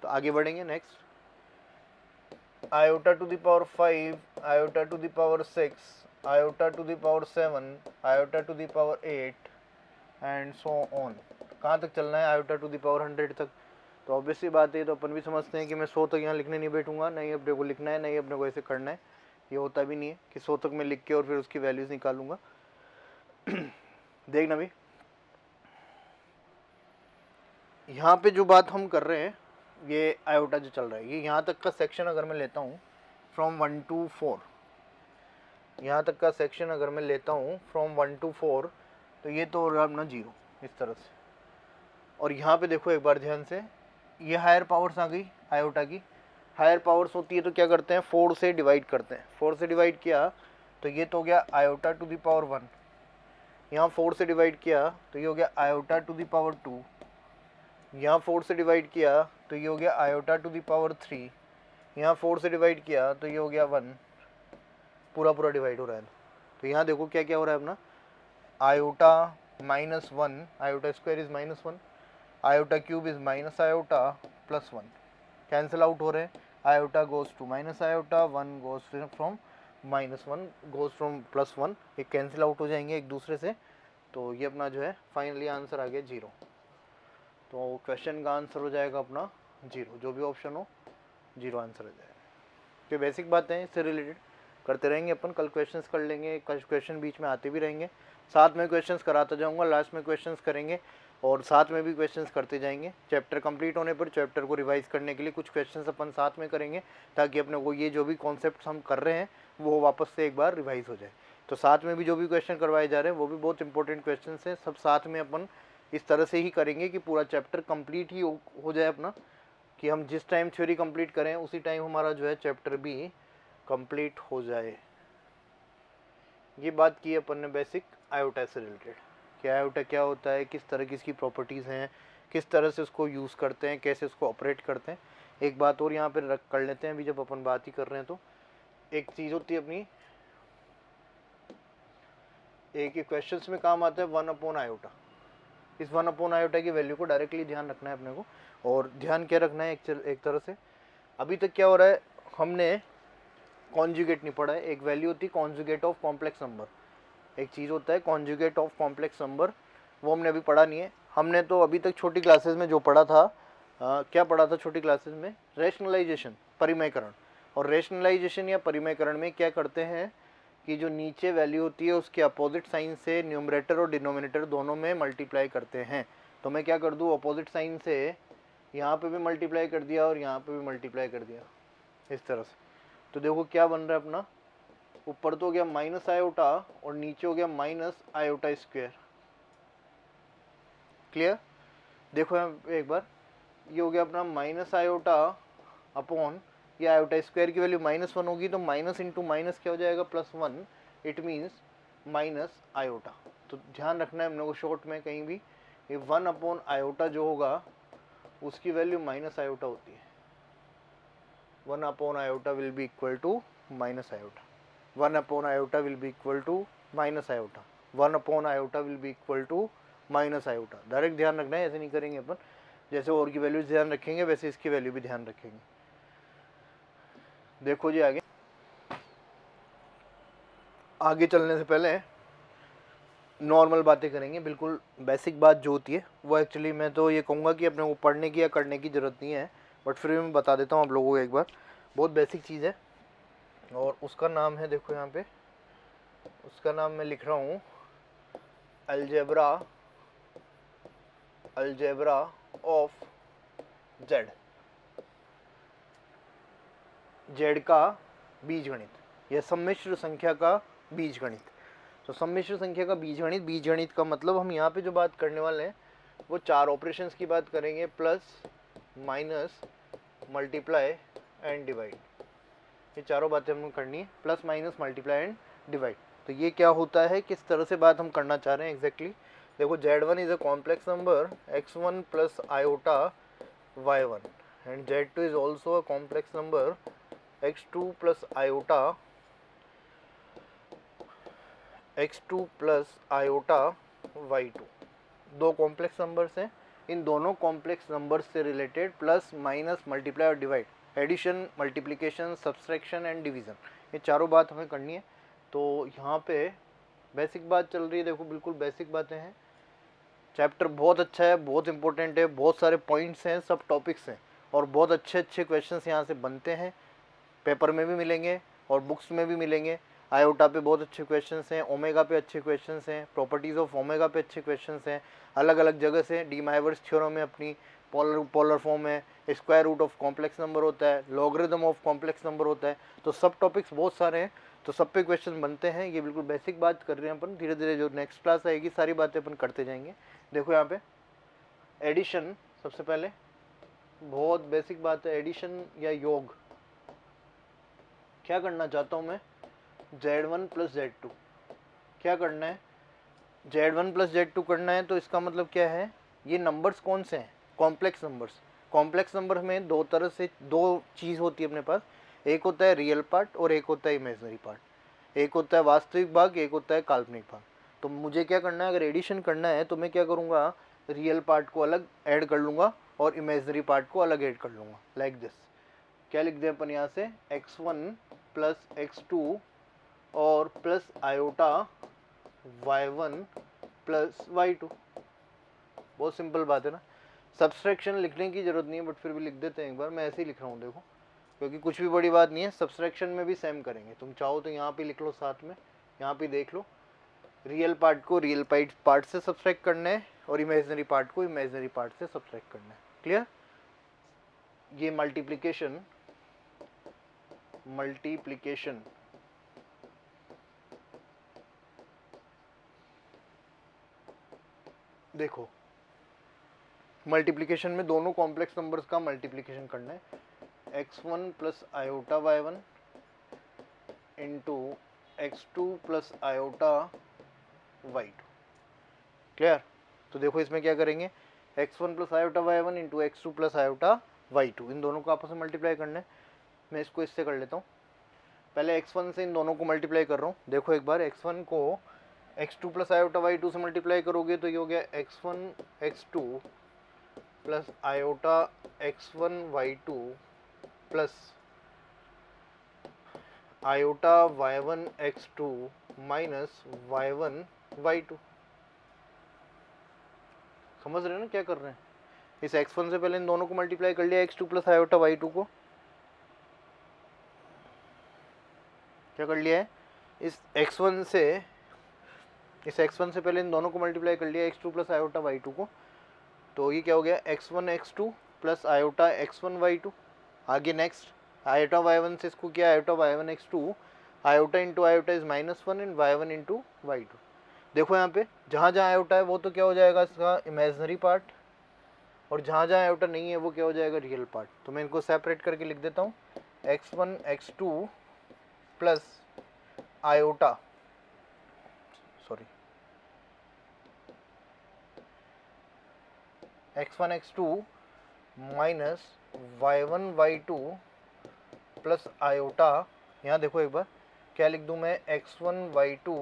तो आगे बढ़ेंगे next, iota to the power 5, iota to the power 6, iota to the power 7, iota to the power 8 and so on. कहाँ तक चलना है, iota to the power 100 तक। तो obviously बात है, तो अपन भी समझते हैं कि मैं 100 तक यहाँ लिखने नहीं बैठूंगा, नहीं अपने को लिखना है, नहीं अपने को ऐसे करना है। ये होता भी नहीं है कि 100 तक मैं लिख के और फिर उसकी वैल्यूज़ निकालूंगा। देखना भी, यहाँ पे जो बात हम कर रहे हैं, ये आयोटा जो चल रहा है, ये यहाँ तक का सेक्शन अगर मैं लेता हूँ फ्रॉम 1 to 4, यहाँ तक का सेक्शन अगर मैं लेता हूँ फ्रॉम 1 to 4, तो ये तो हो रहा अपना 0 इस तरह से। और यहाँ पे देखो एक बार ध्यान से, ये हायर पावर्स आ गई आयोटा की। हायर पावर्स होती है तो क्या करते हैं, 4 से डिवाइड करते हैं। 4 से डिवाइड किया तो ये तो हो गया आयोटा टू द पावर 1। यहाँ 4 से डिवाइड किया तो ये हो गया आयोटा टू द पावर 2। यहाँ 4 से डिवाइड किया तो ये हो गया आयोटा टू द पावर 3। यहाँ 4 से डिवाइड किया तो ये हो गया 1। पूरा पूरा डिवाइड हो रहा है। तो यहाँ देखो क्या क्या हो रहा है अपना, iota -1, iota square is -1, iota cube is minus iota +1, cancel out हो रहे हैं। Iota goes to minus iota, 1 goes from -1 goes from +1, ये कैंसिल आउट हो जाएंगे एक दूसरे से। तो ये अपना जो है फाइनली आंसर आ गया 0। तो क्वेश्चन का आंसर हो जाएगा अपना 0, जो भी ऑप्शन हो 0 आंसर हो जाएगा। तो बेसिक बातें हैं, इससे रिलेटेड करते रहेंगे अपन। कल क्वेश्चंस कर लेंगे, क्वेश्चन बीच में आते भी रहेंगे, साथ में क्वेश्चंस कराता जाऊंगा, लास्ट में क्वेश्चंस करेंगे और साथ में भी क्वेश्चंस करते जाएंगे। चैप्टर कंप्लीट होने पर चैप्टर को रिवाइज करने के लिए कुछ क्वेश्चंस अपन साथ में करेंगे, ताकि अपने को ये जो भी कॉन्सेप्ट हम कर रहे हैं वो वापस से एक बार रिवाइज हो जाए। तो साथ में भी जो भी क्वेश्चन करवाए जा रहे हैं वो भी बहुत इंपॉर्टेंट क्वेश्चन हैं, सब साथ में अपन इस तरह से ही करेंगे कि पूरा चैप्टर कंप्लीट ही हो जाए अपना, कि हम जिस टाइम थ्योरी कंप्लीट करें उसी टाइम हमारा जो है चैप्टर भी कंप्लीट हो जाए। ये बात की अपन ने बेसिक आयोटा से रिलेटेड, कि आयोटा क्या होता है, किस तरह की इसकी प्रॉपर्टीज़ हैं, किस तरह से उसको यूज़ करते हैं, कैसे उसको ऑपरेट करते हैं। एक बात और यहाँ पर कर लेते हैं अभी जब अपन बात ही कर रहे हैं, तो एक चीज़ होती है अपनी, एक क्वेश्चंस में काम आता है 1 अपॉन आयोटा। इस 1 अपॉन आयोटा की वैल्यू को डायरेक्टली ध्यान रखना है अपने को। और ध्यान क्या रखना है एक तरह से, अभी तक क्या हो रहा है, हमने कॉन्जुगेट नहीं पढ़ा है। एक वैल्यू होती है कॉन्जुगेट ऑफ कॉम्प्लेक्स नंबर, एक चीज़ होता है कॉन्जुगेट ऑफ कॉम्प्लेक्स नंबर, वो हमने अभी पढ़ा नहीं है। हमने तो अभी तक छोटी क्लासेस में जो पढ़ा था, क्या पढ़ा था छोटी क्लासेस में, रेशनलाइजेशन, परिमयकरण। और रेशनलाइजेशन या परिमयकरण में क्या करते हैं कि जो नीचे वैल्यू होती है उसके अपोजिट साइन से न्यूमरेटर और डिनोमिनेटर दोनों में मल्टीप्लाई करते हैं। तो मैं क्या कर दूँ, अपोजिट साइन से यहाँ पे भी मल्टीप्लाई कर दिया और यहाँ पे भी मल्टीप्लाई कर दिया, इस तरह से। तो देखो क्या बन रहा है अपना, ऊपर तो हो गया माइनस आयोटा और नीचे हो गया माइनस आयोटा स्क्वायर। क्लियर, देखो एक बार, ये हो गया अपना माइनस आयोटा अपॉन, ये आयोटा स्क्वायर की वैल्यू -1 होगी तो माइनस इंटू माइनस क्या हो जाएगा, +1, इट मीन्स माइनस आयोटा। तो ध्यान रखना है हम लोग को शॉर्ट में कहीं भी, ये 1 अपॉन आयोटा जो होगा उसकी वैल्यू माइनस आयोटा होती है। 1 upon iota will be equal to minus iota, 1 upon iota will be equal to minus iota, 1 upon iota will be equal to minus iota. Direct ध्यान रखना है, ऐसे नहीं करेंगे अपन, जैसे और की वैल्यूज ध्यान रखेंगे वैसे इसकी वैल्यू भी ध्यान रखेंगे। देखो जी आगे चलने से पहले नॉर्मल बातें करेंगे, बिल्कुल बेसिक बात जो होती है वो एक्चुअली मैं तो ये कहूँगा कि अपने को पढ़ने की या करने की ज़रूरत नहीं है, बट फिर भी मैं बता देता हूँ आप लोगों को एक बार। बहुत बेसिक चीज़ है और उसका नाम है, देखो यहाँ पे उसका नाम मैं लिख रहा हूँ, अलजेब्रा ऑफ जेड, जेड का बीजगणित या सम्मिश्र संख्या का बीजगणित। तो सम्मिश्र संख्या का बीजगणित, बीजगणित का मतलब हम यहाँ पे जो बात करने वाले हैं वो 4 ऑपरेशंस की बात करेंगे, plus minus multiply and divide. ये चारों बातें हमको करनी है, plus minus multiply and divide. तो ये क्या होता है, किस तरह से बात हम करना चाह रहे हैं एग्जैक्टली। देखो Z1 is a complex number x1 plus iota y1 and Z2 is also a complex number x2 plus iota y2। दो कॉम्प्लेक्स नंबर्स हैं, इन दोनों कॉम्प्लेक्स नंबर्स से रिलेटेड प्लस माइनस मल्टीप्लाई और divide, addition, multiplication, subtraction and division, ये चारों बात हमें करनी है। तो यहाँ पे बेसिक बात चल रही है, देखो बिल्कुल बेसिक बातें हैं। चैप्टर बहुत अच्छा है, बहुत इंपॉर्टेंट है, बहुत सारे पॉइंट्स हैं, सब टॉपिक्स हैं और बहुत अच्छे अच्छे क्वेश्चंस यहाँ से बनते हैं, पेपर में भी मिलेंगे और बुक्स में भी मिलेंगे। आयोटा पे बहुत अच्छे क्वेश्चंस हैं, ओमेगा पे अच्छे क्वेश्चंस हैं, प्रॉपर्टीज़ ऑफ ओमेगा पे अच्छे क्वेश्चंस हैं, अलग अलग जगह से। डी माइवर्स थ्योरम में अपनी पोलर फॉर्म है, square root of complex number होता है, लॉगरिदम ऑफ कॉम्प्लेक्स नंबर होता है, तो सब टॉपिक्स बहुत सारे हैं। तो सब पे क्वेश्चन बनते हैं, ये बिल्कुल बेसिक बात कर रहे हैं अपन। धीरे धीरे जो नेक्स्ट क्लास आएगी सारी बातें अपन करते जाएंगे। देखो यहाँ पे एडिशन, सबसे पहले बहुत बेसिक बात है, एडिशन या योग। क्या करना चाहता हूँ मैं, Z1 प्लस Z2 क्या करना है, Z1 प्लस Z2 करना है। तो इसका मतलब क्या है, ये नंबर्स कौन से हैं, कॉम्प्लेक्स नंबर्स। कॉम्प्लेक्स नंबर में दो तरह से, दो चीज़ होती है अपने पास, एक होता है रियल पार्ट और एक होता है इमेजनरी पार्ट। एक होता है वास्तविक भाग, एक होता है काल्पनिक भाग। तो मुझे क्या करना है, अगर एडिशन करना है तो मैं क्या करूँगा, रियल पार्ट को अलग ऐड कर लूँगा और इमेजनरी पार्ट को अलग ऐड कर लूँगा, लाइक दिस। क्या लिख दें अपन यहाँ से, x1 प्लस x2 और plus iota y1 plus y2। बहुत सिंपल बात है ना। सब्सट्रैक्शन लिखने की जरूरत नहीं है, बट फिर भी लिख देते हैं एक बार। मैं ऐसे ही लिख रहा हूँ देखो, क्योंकि कुछ भी बड़ी बात नहीं है। सब्सट्रैक्शन में भी सेम करेंगे, तुम चाहो तो यहाँ पे लिख लो साथ में, यहाँ पे देख लो। रियल पार्ट को रियल पार्ट से सब्सट्रैक्ट करना है और इमेजिनरी पार्ट को इमेजिनरी पार्ट से सब्सट्रैक्ट करना है। क्लियर। ये मल्टीप्लिकेशन देखो, मल्टीप्लिकेशन में दोनों कॉम्प्लेक्स नंबर्स का मल्टीप्लिकेशन करना है। x1 plus iota y1 into x2 plus iota y2। Clear. तो देखो इसमें क्या करेंगे, x1 plus iota y1 into x2 plus iota y2, इन दोनों को आपस में मल्टीप्लाई करना है। मैं इसको इससे कर लेता हूँ। पहले x1 से इन दोनों को मल्टीप्लाई कर रहा हूँ। देखो एक बार, x1 को x2 प्लस आयोटा y2 से मल्टीप्लाई करोगे तो ये हो गया x1 x2 plus iota x1 y2 plus iota y1 x2 minus y1 y2। समझ रहे हो ना क्या कर रहे हैं। इस x1 से पहले इन दोनों को मल्टीप्लाई कर लिया, x2 प्लस आयोटा y2 को। क्या कर लिया है, इस x1 से पहले इन दोनों को मल्टीप्लाई कर लिया, x2 प्लस आयोटा y2 को। तो ये क्या हो गया, x1 x2 plus iota x1 y2। आगे नेक्स्ट आयोटा y1 से इसको किया, iota y1 x2, iota into iota is -1 and y1 into y2। देखो यहाँ पे जहाँ जहाँ आयोटा है वो तो क्या हो जाएगा इसका इमेजनरी पार्ट, और जहाँ जहाँ आयोटा नहीं है वो क्या हो जाएगा रियल पार्ट। तो मैं इनको सेपरेट करके लिख देता हूँ, x1 x2 plus iota, sorry x1 x2 minus y1 y2 plus iota. यहाँ देखो एक बार क्या लिख दूँ मैं, x1 y2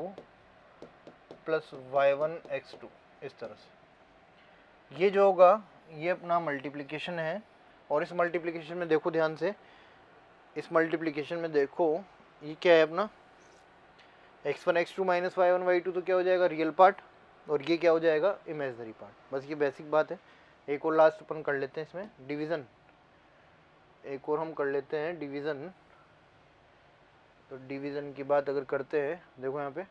plus y1 x2, इस तरह से। ये जो होगा ये अपना मल्टीप्लिकेशन है। और इस मल्टीप्लिकेशन में देखो ध्यान से, इस मल्टीप्लिकेशन में देखो ये क्या है अपना, x1 x2 minus y1 y2 तो क्या हो जाएगा रियल पार्ट, और ये क्या हो जाएगा इमेजनरी पार्ट। बस ये बेसिक बात है। एक और लास्ट अपन कर लेते हैं इसमें, डिवीज़न। एक और हम कर लेते हैं डिवीज़न। तो डिवीज़न की बात अगर करते हैं, देखो यहाँ पे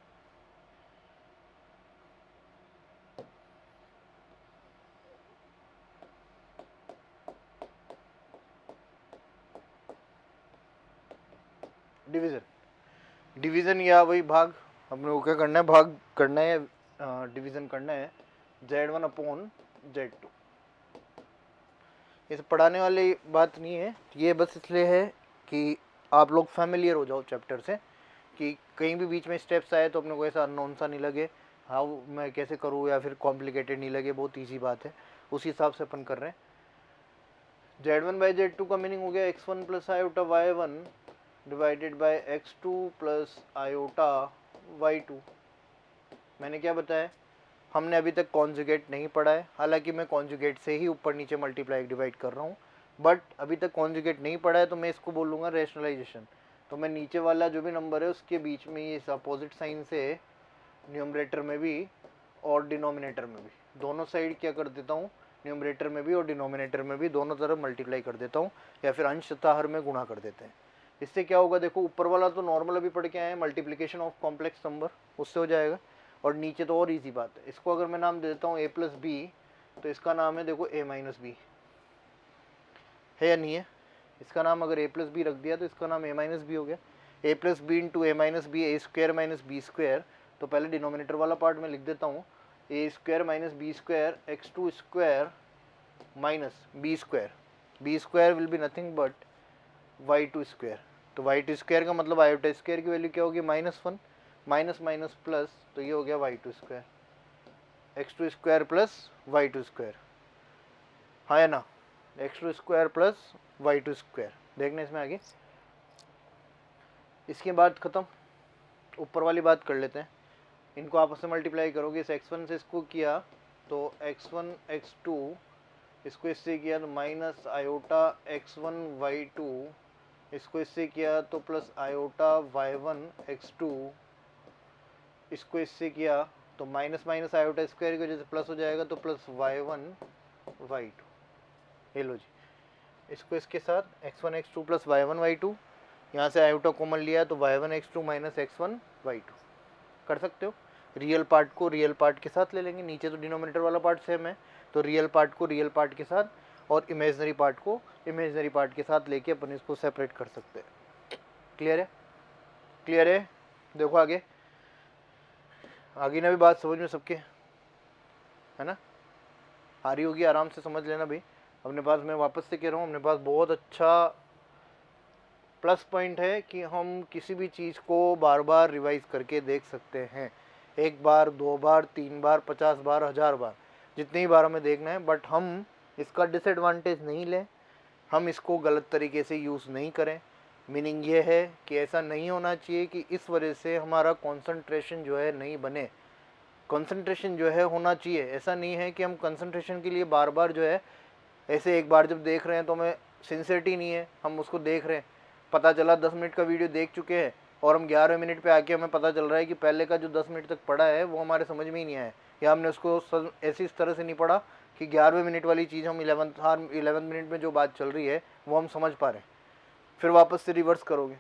डिवीज़न या वही भाग, अपने को क्या करना है, भाग करना है, डिवीज़न करना है Z1 अपॉन Z2। ये पढ़ाने वाली बात नहीं है, ये बस इसलिए है कि आप लोग फैमिलियर हो जाओ चैप्टर से, कि कहीं भी बीच में स्टेप्स आए तो अपने को ऐसा अननोन सा नहीं लगे, हाँ मैं कैसे करूँ, या फिर कॉम्प्लिकेटेड नहीं लगे, बहुत ईजी बात है। उसी हिसाब से अपन कर रहे हैं। Z1 बाई Z2 का मीनिंग हो गया x1 plus iota y1 divided by x2 plus iota y2। मैंने क्या बताया, हमने अभी तक कॉन्जुगेट नहीं पढ़ा है, हालांकि मैं कॉन्जुगेट से ही ऊपर नीचे मल्टीप्लाई डिवाइड कर रहा हूँ, बट अभी तक कॉन्जुगेट नहीं पढ़ा है, तो मैं इसको बोलूँगा रैशनलाइजेशन। तो मैं नीचे वाला जो भी नंबर है उसके बीच में ये अपोजिट साइन से न्यूमरेटर में भी और डिनोमिनेटर में भी, दोनों साइड क्या कर देता हूँ, न्यूमरेटर में भी और डिनोमिनेटर में भी दोनों तरफ मल्टीप्लाई कर देता हूँ, या फिर अंश तथा हर में गुणा कर देते हैं। इससे क्या होगा, देखो ऊपर वाला तो नॉर्मल अभी पढ़ के आए हैं, मल्टीप्लिकेशन ऑफ कॉम्प्लेक्स नंबर, उससे हो जाएगा। और नीचे तो और इजी बात है, इसको अगर मैं नाम दे देता हूँ a प्लस बी, तो इसका नाम है देखो a माइनस बी, है या नहीं है। इसका नाम अगर a प्लस बी रख दिया तो इसका नाम a माइनस बी हो गया। A plus B into A minus B A square minus B square. तो पहले डिनोमिनेटर वाला पार्ट मैं लिख देता हूँ, A square minus B square x two square minus B square will be nothing but Y two square. तो Y two square का मतलब आयोटा स्क्वायर की वैल्यू क्या होगी, -1 माइनस माइनस प्लस, तो ये हो गया y two square x two square plus y two square, हाँ है ना, x two square plus y two square. देखने इसमें आगे, इसके बाद ख़त्म, ऊपर वाली बात कर लेते हैं। इनको आपस में मल्टीप्लाई करोगे, इस x1 से इसको किया तो x1 x2, इसको इससे किया तो माइनस आयोटा x1 y2, इसको इससे किया तो प्लस आयोटा y1 x2, इसको इससे किया तो माइनस माइनस आयोटा स्क्वायर की वजह से प्लस हो जाएगा तो प्लस y1 y2। ये लो जी, इसको इसके साथ x1 x2 plus y1 y2, यहाँ से आयोटा कॉमन लिया तो y1 x2 minus x1 y2 कर सकते हो। रियल पार्ट को रियल पार्ट के साथ ले लेंगे, नीचे तो डिनोमिनेटर वाला पार्ट सेम है, तो रियल पार्ट को रियल पार्ट के साथ और इमेजनरी पार्ट को इमेजनरी पार्ट के साथ लेके अपन इसको सेपरेट कर सकते हैं। क्लियर है, क्लियर है। देखो आगे, आगे ना भी बात समझ में सबके है ना, आ रही होगी, आराम से समझ लेना भाई। अपने पास, मैं वापस से कह रहा हूँ, अपने पास बहुत अच्छा प्लस पॉइंट है कि हम किसी भी चीज़ को बार बार रिवाइज करके देख सकते हैं, एक बार, दो बार, 3 बार, 50 बार, 1000 बार, जितनी बार हमें देखना है। बट हम इसका डिसएडवांटेज नहीं लें, हम इसको गलत तरीके से यूज़ नहीं करें। मीनिंग ये है कि ऐसा नहीं होना चाहिए कि इस वजह से हमारा कंसंट्रेशन जो है नहीं बने। कंसंट्रेशन जो है होना चाहिए, ऐसा नहीं है कि हम कंसंट्रेशन के लिए बार बार जो है ऐसे एक बार जब देख रहे हैं तो हमें सिंसियरिटी नहीं है, हम उसको देख रहे हैं, पता चला 10 मिनट का वीडियो देख चुके हैं और हम 11वें मिनट पे आके हमें पता चल रहा है कि पहले का जो 10 मिनट तक पढ़ा है वो हमारे समझ में ही नहीं आया, या हमने उसको ऐसी इस तरह से नहीं पढ़ा कि 11वें मिनट वाली चीज़ हम 11 मिनट में जो बात चल रही है वो हम समझ पा रहे हैं। फिर वापस से रिवर्स करोगे,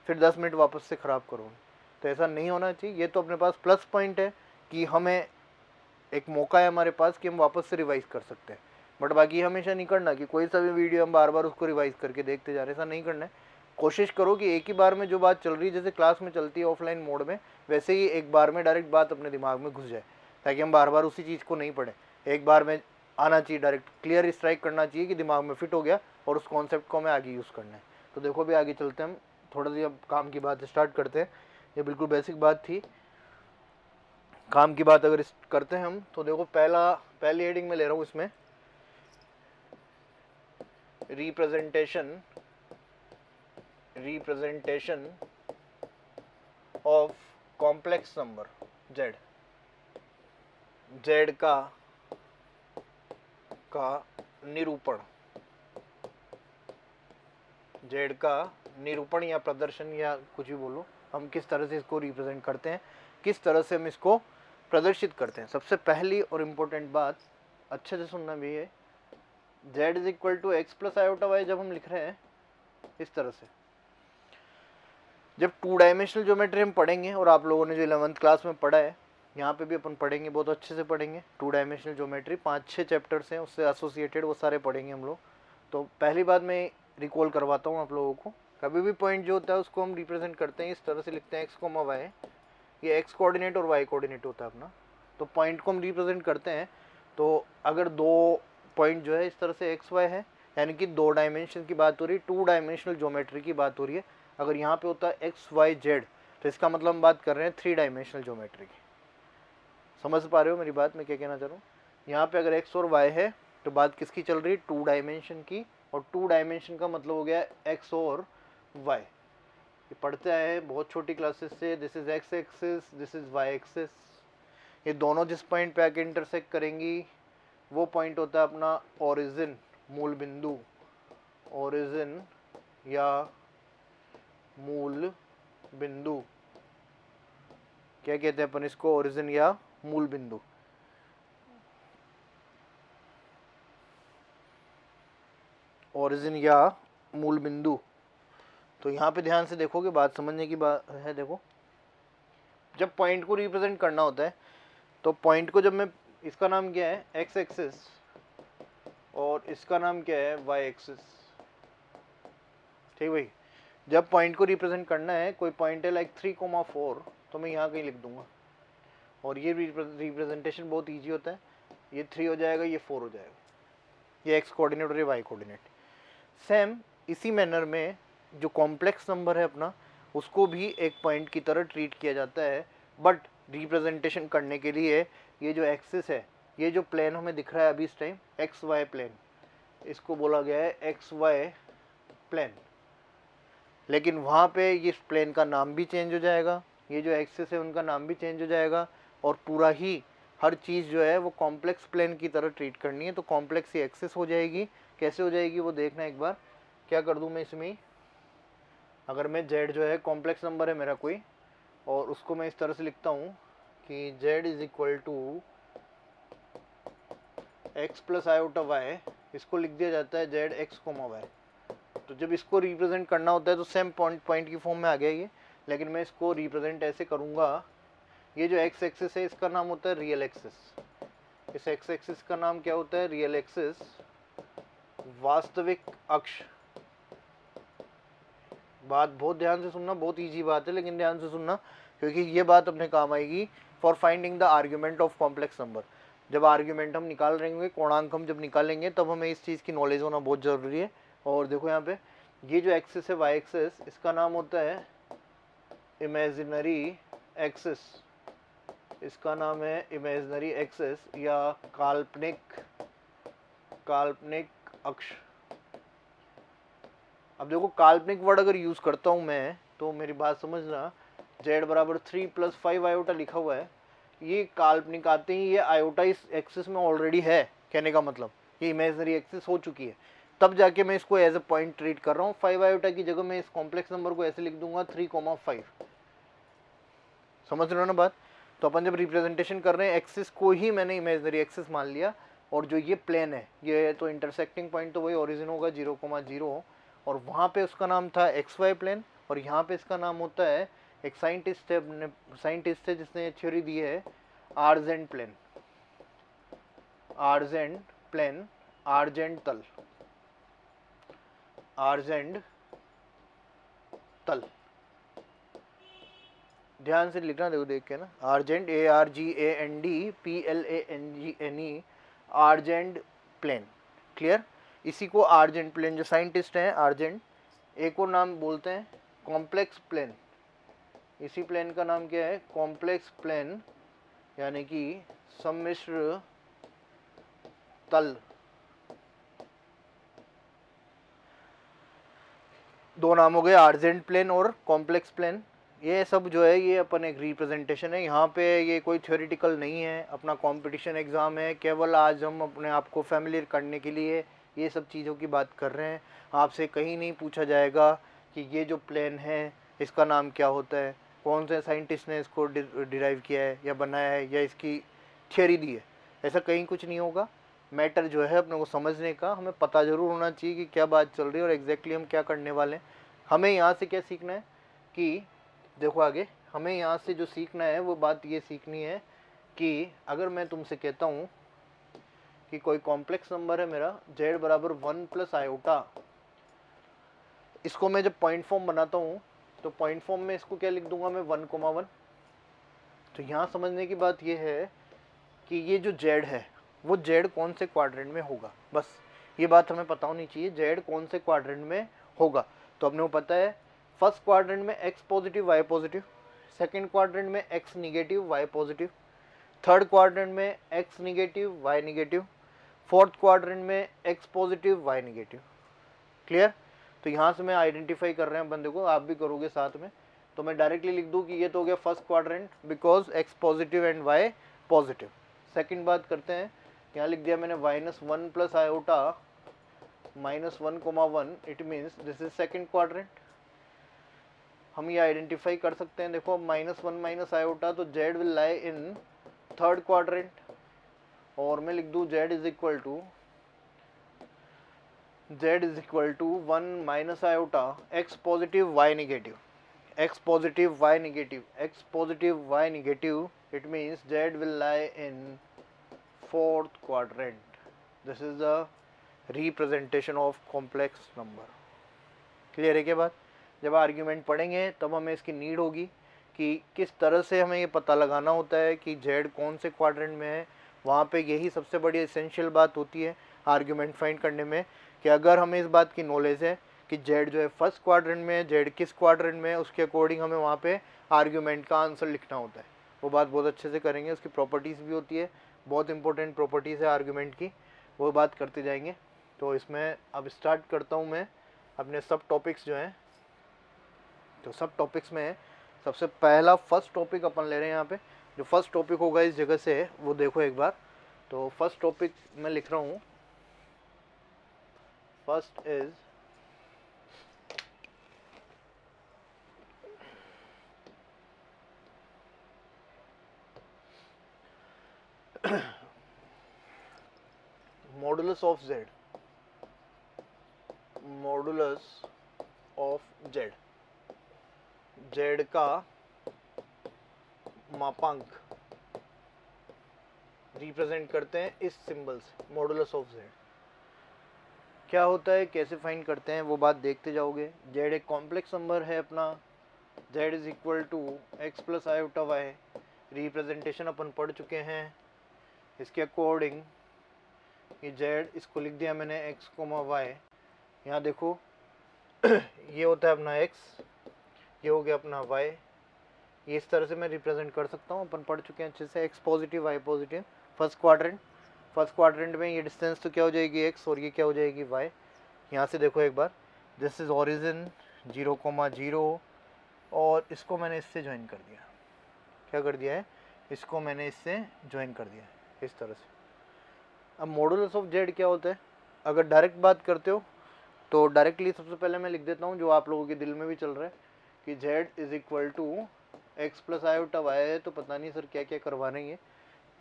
फिर 10 मिनट वापस से ख़राब करोगे, तो ऐसा नहीं होना चाहिए। ये तो अपने पास प्लस पॉइंट है कि हमें एक मौका है हमारे पास कि हम वापस से रिवाइज कर सकते हैं। बट बाकी हमेशा नहीं करना कि कोई सा भी वीडियो हम बार बार उसको रिवाइज करके देखते जा रहे हैं, ऐसा नहीं करना है। कोशिश करो कि एक ही बार में जो बात चल रही है, जैसे क्लास में चलती है ऑफलाइन मोड में, वैसे ही एक बार में डायरेक्ट बात अपने दिमाग में घुस जाए, ताकि हम बार बार उसी चीज़ को नहीं पढ़ें। एक बार में आना चाहिए, डायरेक्ट क्लियर स्ट्राइक करना चाहिए कि दिमाग में फिट हो गया और उस कॉन्सेप्ट को हमें आगे यूज़ करना है। तो देखो भी आगे चलते हैं हम, थोड़ा सी अब काम की बात स्टार्ट करते हैं। ये बिल्कुल बेसिक बात थी, काम की बात अगर करते हैं हम तो देखो, पहली हेडिंग में ले रहा हूँ इसमें representation of complex number z का निरूपण, z का निरूपण या प्रदर्शन या कुछ भी बोलो, हम किस तरह से इसको रिप्रेजेंट करते हैं, किस तरह से हम इसको प्रदर्शित करते हैं। सबसे पहली और इम्पोर्टेंट बात अच्छे से सुनना भी है, z is equal to x plus iota y जब हम लिख रहे हैं इस तरह से, जब 2 डायमेंशनल ज्योमेट्री हम पढ़ेंगे, और आप लोगों ने जो 11th क्लास में पढ़ा है यहाँ पे भी अपन पढ़ेंगे, बहुत अच्छे से पढ़ेंगे। 2 डायमेंशनल ज्योमेट्री 5-6 चैप्टर्स हैं उससे एसोसिएटेड, वो सारे पढ़ेंगे हम लोग। तो पहली बात मैं रिकॉल करवाता हूँ आप लोगों को, कभी भी पॉइंट जो होता है उसको हम रिप्रेजेंट करते हैं इस तरह से, लिखते हैं एक्स कोमा वाई, ये एक्स कोऑर्डिनेट और वाई कोऑर्डिनेट होता है अपना। तो पॉइंट को हम रिप्रेजेंट करते हैं, तो अगर 2 पॉइंट जो है इस तरह से एक्स वाई है, यानी कि 2 डायमेंशन की बात हो रही है, 2 डायमेंशनल ज्योमेट्री की बात हो रही है। अगर यहाँ पे होता है एक्स वाई जेड, तो इसका मतलब हम बात कर रहे हैं 3 डायमेंशनल ज्योमेट्री की। समझ पा रहे हो मेरी बात, मैं क्या कहना चाह रहा हूँ। यहाँ पे अगर एक्स और वाई है तो बात किसकी चल रही है, 2 डायमेंशन की, और 2 डायमेंशन का मतलब हो गया एक्स और वाई। ये पढ़ते आए हैं बहुत छोटी क्लासेस से, this is x axis, this is y axis. ये दोनों जिस पॉइंट पे आके इंटरसेक्ट करेंगी वो पॉइंट होता है अपना ओरिजिन, मूल बिंदु, ओरिजिन या मूल बिंदु। क्या कहते हैं अपन इसको, ओरिजिन या मूल बिंदु। ओरिजिन या मूल बिंदु। तो यहाँ पे ध्यान से देखोगे, बात समझने की बात है। देखो, जब पॉइंट को रिप्रेजेंट करना होता है तो पॉइंट को जब मैं, इसका नाम क्या है एक्स एक्सिस और इसका नाम क्या है वाई एक्सिस, ठीक भाई। जब पॉइंट को रिप्रेजेंट करना है, कोई पॉइंट है लाइक 3,4, तो मैं यहाँ कहीं लिख दूंगा, और ये रिप्रेजेंटेशन बहुत ईजी होता है। ये 3 हो जाएगा, ये 4 हो जाएगा, ये एक्स कोऑर्डिनेट और ये वाई कोऑर्डिनेट। सेम इसी मैनर में जो कॉम्प्लेक्स नंबर है अपना, उसको भी एक पॉइंट की तरह ट्रीट किया जाता है, बट रिप्रेजेंटेशन करने के लिए ये जो एक्सिस है, ये जो प्लेन हमें दिख रहा है अभी इस टाइम, एक्स वाई प्लेन, इसको बोला गया है एक्स वाई प्लेन। लेकिन वहाँ पे इस प्लेन का नाम भी चेंज हो जाएगा, ये जो एक्सिस है उनका नाम भी चेंज हो जाएगा, और पूरा ही हर चीज़ जो है वो कॉम्प्लेक्स प्लेन की तरह ट्रीट करनी है। तो कॉम्प्लेक्स ही एक्सिस हो जाएगी। कैसे हो जाएगी वो देखना एक बार। क्या कर दूँ मैं इसमें, अगर मैं जेड जो है कॉम्प्लेक्स नंबर है मेरा कोई, और उसको मैं इस तरह से लिखता हूँ कि z is equal to x plus iota y, इसको लिख दिया जाता है जेड एक्स कोमा वाई। तो जब इसको रिप्रेजेंट करना होता है तो सेम पॉइंट की फॉर्म में आ गया ये, लेकिन मैं इसको रिप्रेजेंट ऐसे करूँगा, ये जो एक्स एक्सिस है इसका नाम होता है रियल एक्सिस। इस एक्स एक्सिस का नाम क्या होता है, रियल एक्सिस, वास्तविक अक्ष। बात बहुत ध्यान से सुनना, बहुत इजी बात है, लेकिन ध्यान से सुनना, क्योंकि ये बात अपने काम आएगी for finding the argument of complex number. जब आर्ग्यूमेंट हम निकाल रहे होंगे, कोणांक हम जब निकालेंगे, तब हमें इस चीज़ की नॉलेज होना बहुत ज़रूरी है। और देखो यहाँ पे ये जो एक्सिस है वाई एक्सिस, इसका नाम होता है इमेजिनरी एक्सिस, इसका नाम है इमेजिनरी एक्सिस या काल्पनिक अक्ष। अब देखो काल्पनिक वर्ड अगर यूज़ करता हूँ मैं, तो मेरी बात समझना, z बराबर 3 + 5 आयोटा लिखा हुआ है, ये काल्पनिक आते ही ये आयोटा इस एक्सिस में ऑलरेडी है, कहने का मतलब ये इमेजिनरी एक्सिस हो चुकी है, तब जाके मैं इसको एज ए पॉइंट ट्रीट कर रहा हूँ। 5 आयोटा की जगह मैं इस कॉम्प्लेक्स नंबर को ऐसे लिख दूंगा 3,5। समझ रहे हो ना बात। तो अपन जब रिप्रेजेंटेशन कर रहे हैं, एक्सिस को ही मैंने इमेजिनरी एक्सिस मान लिया, और जो ये प्लेन है, ये तो इंटरसेक्टिंग पॉइंट तो वही ओरिजिन होगा 0,0, और वहाँ पे उसका नाम था एक्स वाई प्लेन, और यहाँ पे इसका नाम होता है, एक साइंटिस्ट है जिसने थ्योरी दी है, argent plane. Argent plane, argent तल, ध्यान से लिखना, देखो देख के ना, argent, ARGAND PLANGNE, argent plane. Clear. इसी को आर्जेंट प्लेन, जो साइंटिस्ट हैं आर्जेंट, एक और नाम बोलते हैं कॉम्प्लेक्स प्लेन। इसी प्लेन का नाम क्या है, कॉम्प्लेक्स प्लेन, यानी कि सम्मिश्र तल। दो नाम हो गए, आर्जेंट प्लेन और कॉम्प्लेक्स प्लेन। ये सब जो है ये अपन एक रिप्रेजेंटेशन है, यहाँ पे ये कोई थ्योरेटिकल नहीं है, अपना कंपटीशन एग्ज़ाम है, केवल आज हम अपने आप को फैमिलियर करने के लिए ये सब चीज़ों की बात कर रहे हैं। आपसे कहीं नहीं पूछा जाएगा कि ये जो प्लेन है इसका नाम क्या होता है, कौन से साइंटिस्ट ने इसको डिराइव किया है या बनाया है या इसकी थियोरी दी है, ऐसा कहीं कुछ नहीं होगा। मैटर जो है अपने को समझने का, हमें पता ज़रूर होना चाहिए कि क्या बात चल रही है और एग्जैक्टली हम क्या करने वाले हैं। हमें यहाँ से क्या सीखना है कि देखो आगे हमें यहाँ से जो सीखना है वो बात ये सीखनी है कि अगर मैं तुमसे कहता हूँ कि कोई कॉम्प्लेक्स नंबर है मेरा z बराबर 1 + आयोटा, इसको मैं जब पॉइंट फॉर्म बनाता हूँ तो पॉइंट फॉर्म में इसको क्या लिख दूंगा मैं, 1,1। तो यहाँ समझने की बात ये है कि ये जो z है वो z कौन से क्वाड्रेंट में होगा, बस ये बात हमें पता होनी चाहिए, z कौन से क्वाड्रेंट में होगा। तो अपने को पता है फर्स्ट क्वाड्रेंट में x positive y positive, second quadrant में x negative y positive, third quadrant में x negative y negative, fourth quadrant में x positive y negative. Clear. तो यहाँ से मैं आइडेंटिफाई कर रहे हैं बंदे को, आप भी करोगे साथ में, तो मैं डायरेक्टली लिख दूँ कि ये तो हो गया first quadrant because x positive and y positive. Second बात करते हैं, यहाँ लिख दिया मैंने -1 + iota -1,1, it means this is second quadrant. हम ये आइडेंटिफाई कर सकते हैं, देखो -1 - आयोटा, तो z will lie in third quadrant, और मैं लिख दूँ z is equal to 1 - iota x positive y negative, x positive y negative, x positive y negative, it means z will lie in fourth quadrant. This is the representation of complex number. Clear है क्या बात। जब argument पढ़ेंगे तब हमें इसकी need होगी कि किस तरह से हमें ये पता लगाना होता है कि जेड कौन से क्वाड्रेंट में है। वहाँ पे यही सबसे बड़ी एसेंशियल बात होती है आर्ग्यूमेंट फाइंड करने में, कि अगर हमें इस बात की नॉलेज है कि जेड जो है फर्स्ट क्वाड्रेंट में है, जेड किस क्वाड्रेंट में है, उसके अकॉर्डिंग हमें वहाँ पे आर्ग्यूमेंट का आंसर लिखना होता है। वो बात बहुत अच्छे से करेंगे। उसकी प्रॉपर्टीज़ भी होती है, बहुत इंपॉर्टेंट प्रॉपर्टीज़ है आर्ग्यूमेंट की, वो बात करते जाएंगे। तो इसमें अब स्टार्ट करता हूँ मैं अपने सब टॉपिक्स जो हैं। तो सब टॉपिक्स में सबसे पहला फर्स्ट टॉपिक अपन ले रहे हैं यहाँ पे। जो फर्स्ट टॉपिक होगा इस जगह से है वो देखो एक बार। तो फर्स्ट टॉपिक मैं लिख रहा हूँ, first is modulus of Z, modulus of Z, Z का मापांक रिप्रेजेंट करते हैं इस सिंबल से, मॉडुलस ऑफ जेड। क्या होता है, कैसे फाइंड करते हैं, वो बात देखते जाओगे। जेड एक कॉम्प्लेक्स नंबर है अपना, Z is equal to x plus iota Y. Representation अपन पढ़ चुके हैं इसके अकॉर्डिंग कि जेड, इसको लिख दिया मैंने एक्स कोमा वाई। यहाँ देखो ये होता है अपना एक्स, ये हो गया अपना वाई। ये इस तरह से मैं रिप्रेजेंट कर सकता हूँ, अपन पढ़ चुके हैं अच्छे से। X positive Y positive, first quadrant में ये डिस्टेंस तो क्या हो जाएगी एक्स और ये क्या हो जाएगी वाई। यहाँ से देखो एक बार, दिस इज ओरिजिन 0,0 और इसको मैंने इससे ज्वाइन कर दिया। क्या कर दिया है, इसको मैंने इससे ज्वाइन कर दिया इस तरह से। अब मॉडुलस ऑफ जेड क्या होता है, अगर डायरेक्ट बात करते हो तो डायरेक्टली सबसे पहले मैं लिख देता हूँ जो आप लोगों के दिल में भी चल रहा है कि z is equal to x plus iota y है। तो पता नहीं सर क्या क्या करवा रही है,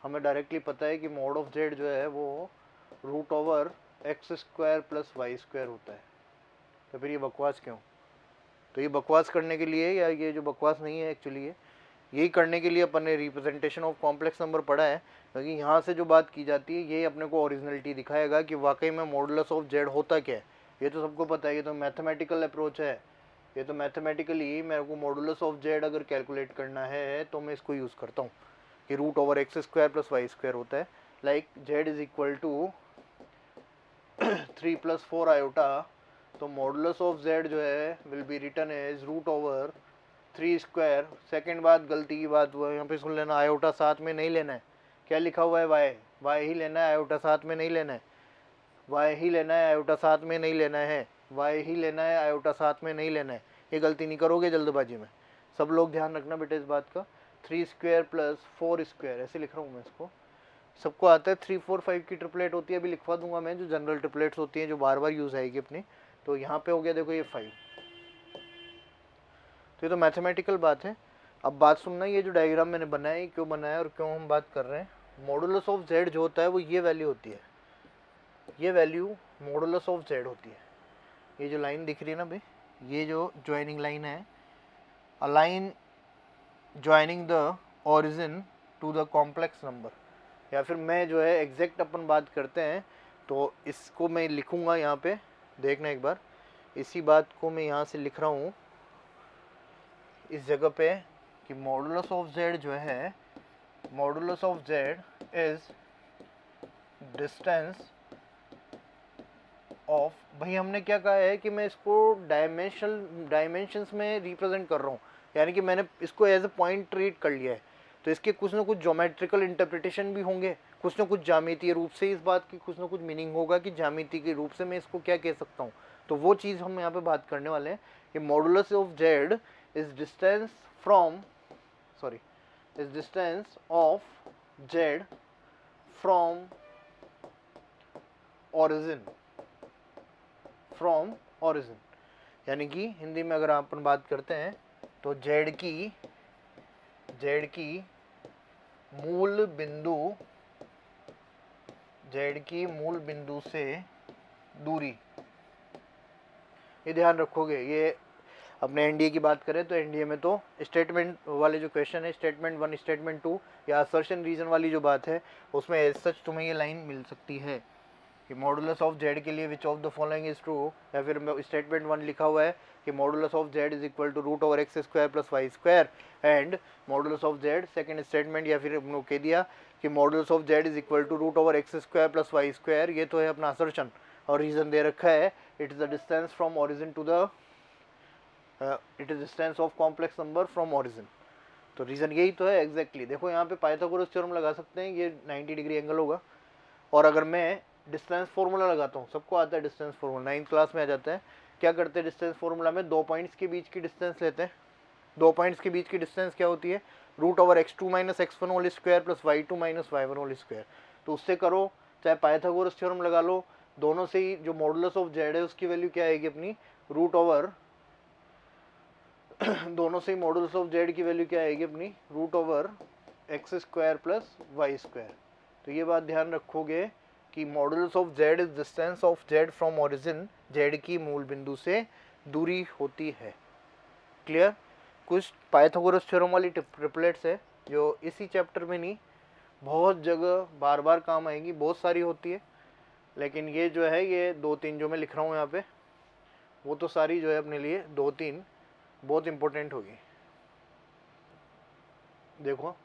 हमें डायरेक्टली पता है कि मॉड ऑफ जेड जो है वो root over x square plus Y square होता है। तो फिर ये बकवास क्यों? तो ये बकवास करने के लिए, या ये जो बकवास नहीं है एक्चुअली यही करने के लिए अपन ने रिप्रेजेंटेशन ऑफ कॉम्प्लेक्स नंबर पढ़ा है, क्योंकि यहाँ से जो बात की जाती है ये अपने को ओरिजिनलिटी दिखाएगा कि वाकई में मॉडुलस ऑफ जेड होता क्या है। ये तो सबको पता है, ये तो मैथमेटिकल अप्रोच है। ये तो मैथमेटिकली मेरे को मॉडुलस ऑफ जेड अगर कैलकुलेट करना है तो मैं इसको यूज़ करता हूँ कि root over x square plus Y square होता है। Like z is equal to 3 + 4 iota. तो मॉडुलस ऑफ जेड जो है will be written as root over 3 square. Second बात, गलती की बात हुआ यहाँ पे, सुन लेना, आयोटा साथ में नहीं लेना है। क्या लिखा हुआ है, वाई, वाई ही लेना है, आयोटा साथ में नहीं लेना है। वाई ही लेना है, आयोटा साथ में नहीं लेना है। वाई ही लेना है, आयोटा साथ में नहीं लेना है। ये गलती नहीं करोगे जल्दबाजी में। सब लोग ध्यान रखना बेटा इस बात का। 3 स्क्वायर प्लस 4 स्क्वायर ऐसे लिख रहा हूँ मैं इसको, सबको आता है। 3 4 5 की ट्रिपलेट होती है, अभी लिखवा दूंगा मैं, जो जनरल ट्रिपलेट्स होती हैं जो बार बार यूज़ आएगी अपनी। तो यहाँ पे हो गया देखो ये 5। तो ये तो मैथमेटिकल बात है। अब बात सुनना, ये जो डायग्राम मैंने बनाया है क्यों बनाया और क्यों हम बात कर रहे हैं। मॉडुलस ऑफ जेड जो होता है वो ये वैल्यू होती है, ये वैल्यू मॉडुलस ऑफ जेड होती है। ये जो लाइन दिख रही है ना भाई, ये जो ज्वाइनिंग लाइन है, a line joining the origin to the complex number, या फिर मैं जो है एग्जैक्ट अपन बात करते हैं तो इसको मैं लिखूँगा यहाँ पे, देखना एक बार। इसी बात को मैं यहाँ से लिख रहा हूँ इस जगह पे कि मॉडुलस ऑफ जेड जो है, modulus of z is distance of, भाई हमने क्या कहा है कि मैं इसको डायमेंशंस में रिप्रेजेंट कर रहा हूँ, यानी कि मैंने इसको एज ए पॉइंट ट्रीट कर लिया है। तो इसके कुछ ना कुछ ज्योमेट्रिकल इंटरप्रिटेशन भी होंगे, कुछ ना कुछ ज्यामितीय रूप से इस बात की कुछ ना कुछ मीनिंग होगा कि ज्यामिति के रूप से मैं इसको क्या कह सकता हूँ। तो वो चीज़ हम यहाँ पे बात करने वाले हैं कि modulus of z is distance from, sorry, is distance of z from origin, from origin. यानी कि हिंदी में अगर अपन बात करते हैं तो जेड की मूल बिंदु, जेड की मूल बिंदु से दूरी। ये ध्यान रखोगे। ये अपने एनडीए की बात करें तो एनडीए में तो स्टेटमेंट वाले जो क्वेश्चन है, स्टेटमेंट 1 स्टेटमेंट 2 या असर्शन रीजन वाली जो बात है, उसमें एज सच तुम्हें ये लाइन मिल सकती है कि मॉडुलस ऑफ जेड के लिए which of the following is true, या फिर स्टेटमेंट 1 लिखा हुआ है कि modulus of z is equal to root over x square plus Y square, and modulus of z second statement या फिर हम लोग कह दिया कि modulus of z is equal to root over x square plus Y square. ये तो है अपना असर्शन, और रीजन दे रखा है it is the distance from origin to the it is distance of complex number from origin. तो reason यही तो है एग्जैक्टली। देखो यहाँ पे पाइथागोरस थ्योरम लगा सकते हैं, ये 90 डिग्री एंगल होगा। और अगर मैं डिस्टेंस फार्मूला लगाता हूँ, सबको आता है डिस्टेंस फार्मूला, 9th क्लास में आ जाता है। क्या करते हैं डिस्टेंस फार्मूला में, दो पॉइंट्स के बीच की डिस्टेंस लेते हैं। दो पॉइंट्स के बीच की डिस्टेंस क्या होती है, root over x2 minus x1 whole square plus y2 minus y1 whole square. तो उससे करो, चाहे पाइथागोरस थ्योरम लगा लो, दोनों से ही जो मॉडुलस ऑफ जेड है उसकी वैल्यू क्या आएगी अपनी, रूट ओवर दोनों से ही मॉडुलस ऑफ जेड की वैल्यू क्या आएगी अपनी, root over x square plus Y square. तो ये बात ध्यान रखोगे कि modulus of z is distance of z from origin, z की मूल बिंदु से दूरी होती है। क्लियर। कुछ पाइथागोरस थ्योरम वाली ट्रिपलेट्स है जो इसी चैप्टर में नहीं, बहुत जगह बार बार काम आएंगी, बहुत सारी होती है, लेकिन ये जो है ये 2-3 जो मैं लिख रहा हूँ यहाँ पे, वो तो सारी जो है अपने लिए 2-3 बहुत इंपॉर्टेंट होगी। देखो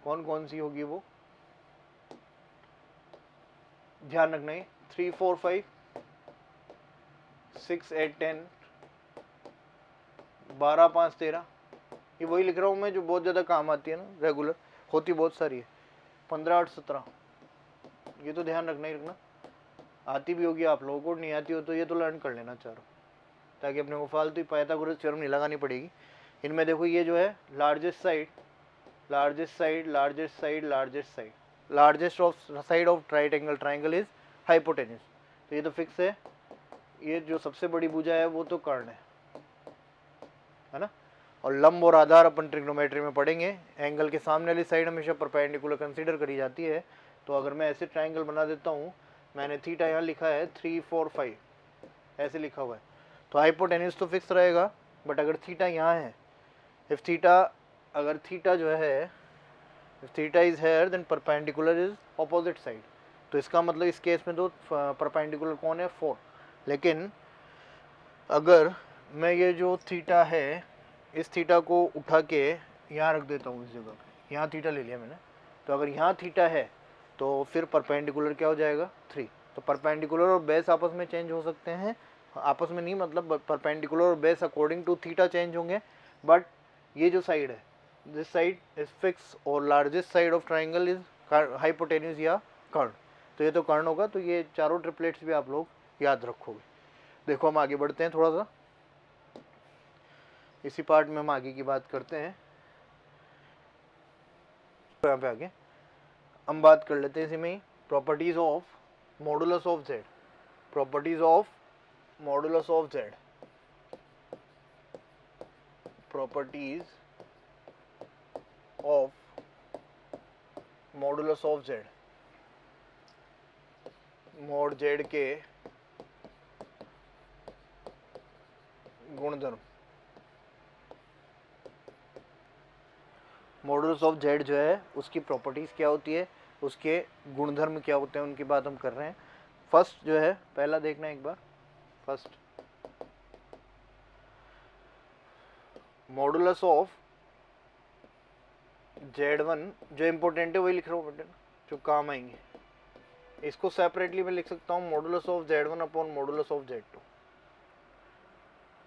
कौन कौन सी होगी वो, ध्यान रखना है। 3, 4, 5, 6, 8, 10, 12, 5, 13, ये वही लिख रहा हूँ मैं जो बहुत ज़्यादा काम आती है ना, रेगुलर होती बहुत सारी है। 15, 8, 17, ये तो ध्यान रखना ही रखना। आती भी होगी आप लोगों को, नहीं आती हो तो ये तो लर्न कर लेना चारों, ताकि अपने को फालतू पाइथागोरस थ्योरम नहीं लगानी पड़ेगी। इनमें देखो ये जो है largest side, largest side, largest side, largest side, largest of side of right angle triangle is hypotenuse. तो ये तो फिक्स है। ये जो सबसे बड़ी भुजा है वो तो कर्ण है ना। और लंब और आधार अपन ट्रिग्नोमेट्री में पढ़ेंगे। एंगल के सामने वाली साइड हमेशा परपेंडिकुलर कंसीडर करी जाती है। तो अगर मैं ऐसे ट्राइंगल बना देता हूँ, मैंने थीटा यहाँ लिखा है 3, 4, 5 ऐसे लिखा हुआ है, तो हाइपोटेन्यूज तो फिक्स रहेगा। बट अगर थीटा यहाँ है, इफ थीटा, अगर थीटा जो है, if theta is here then perpendicular is opposite side. तो इसका मतलब इस केस में तो परपेंडिकुलर कौन है, 4। लेकिन अगर मैं ये जो थीटा है, इस थीटा को उठा के यहाँ रख देता हूँ इस जगह पे, यहाँ थीटा ले लिया मैंने, तो अगर यहाँ थीटा है तो फिर परपेंडिकुलर क्या हो जाएगा, 3। तो परपेंडिकुलर और बेस आपस में चेंज हो सकते हैं, आपस में नहीं मतलब परपेंडिकुलर और base according to theta change होंगे। बट ये जो साइड है, दिस साइड इज फिक्स और largest side of triangle is hypotenuse या कर्ण। तो ये तो कर्ण होगा। तो ये चारों ट्रिपलेट्स भी आप लोग याद रखोगे। देखो हम आगे बढ़ते हैं थोड़ा सा, इसी पार्ट में हम आगे की बात करते हैं। तो यहाँ पे आगे हम बात कर लेते हैं इसी में ही, properties of modulus of Z, properties of modulus of Z, properties of modulus of Z, mod Z के गुणधर्म। मॉडुलस ऑफ जेड जो है उसकी प्रॉपर्टीज क्या होती है, उसके गुणधर्म क्या होते हैं, उनकी बात हम कर रहे हैं। फर्स्ट जो है, पहला देखना एक बार, फर्स्ट मॉडुलस ऑफ Z1 जो इंपॉर्टेंट है वही लिख रहा हूँ बेटा, जो काम आएंगे। इसको सेपरेटली मैं लिख सकता हूँ modulus of Z1 upon modulus of Z2।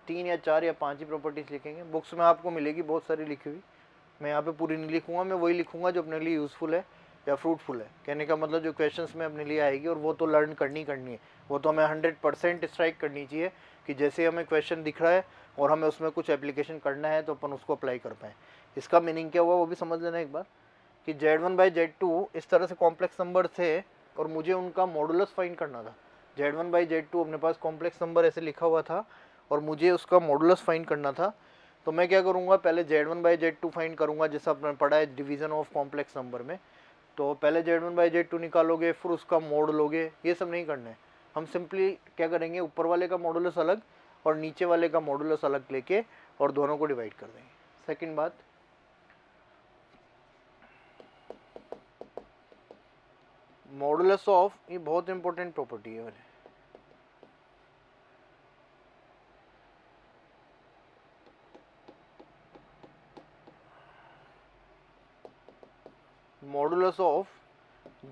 3 या 4 या 5 ही प्रॉपर्टीज लिखेंगे, बुक्स में आपको मिलेगी बहुत सारी लिखी हुई। मैं यहाँ पे पूरी नहीं लिखूंगा, मैं वही लिखूंगा जो अपने लिए यूज़फुल है या फ्रूटफुल है। कहने का मतलब जो क्वेश्चंस में अपने लिए आएगी, और वो तो लर्न करनी है, वो तो हमें 100% स्ट्राइक करनी चाहिए कि जैसे हमें क्वेश्चन दिख रहा है और हमें उसमें कुछ एप्लीकेशन करना है तो अपन उसको अप्लाई कर पाएँ। इसका मीनिंग क्या हुआ वो भी समझ लेना एक बार, कि Z1/Z2 इस तरह से कॉम्प्लेक्स नंबर थे और मुझे उनका मॉडुलस फाइंड करना था। Z1/Z2 अपने पास कॉम्प्लेक्स नंबर ऐसे लिखा हुआ था और मुझे उसका मॉडुलस फाइंड करना था। तो मैं क्या करूँगा, पहले Z1/Z2 फाइंड करूँगा, जैसा आपने पढ़ा है डिवीज़न ऑफ कॉम्प्लेक्स नंबर में। तो पहले Z1/Z2 निकालोगे, फिर उसका मोड लोगे, ये सब नहीं करना है। हम सिंपली क्या करेंगे, ऊपर वाले का मॉडुलस अलग और नीचे वाले का मॉडुलस अलग लेके और दोनों को डिवाइड कर देंगे। सेकंड बात, मॉडुलस ऑफ, ये बहुत इंपॉर्टेंट प्रॉपर्टी है वाले, modulus of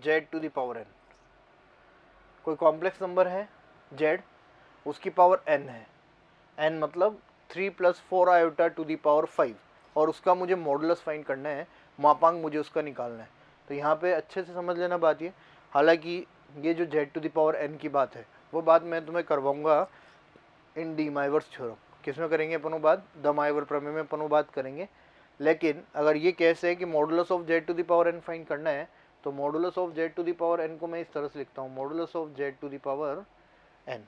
z to the power n। कोई कॉम्प्लेक्स नंबर है z, उसकी पावर n है, n मतलब 3 + 4 आयोटा टू द पावर 5, और उसका मुझे मॉडुलस फाइंड करना है, मापांक मुझे उसका निकालना है। तो यहाँ पे अच्छे से समझ लेना बात ये, हालांकि ये जो z to the power n की बात है वो बात मैं तुम्हें करवाऊंगा इन डी माइवर्स थ्योरम। किस में करेंगे अपन वो बात, द माइवर प्रमेय में अपन वो बात करेंगे। लेकिन अगर ये कैसे है कि modulus of z to the power n find करना है, तो modulus of z to the power n को मैं इस तरह से लिखता हूँ, modulus of z to the power n।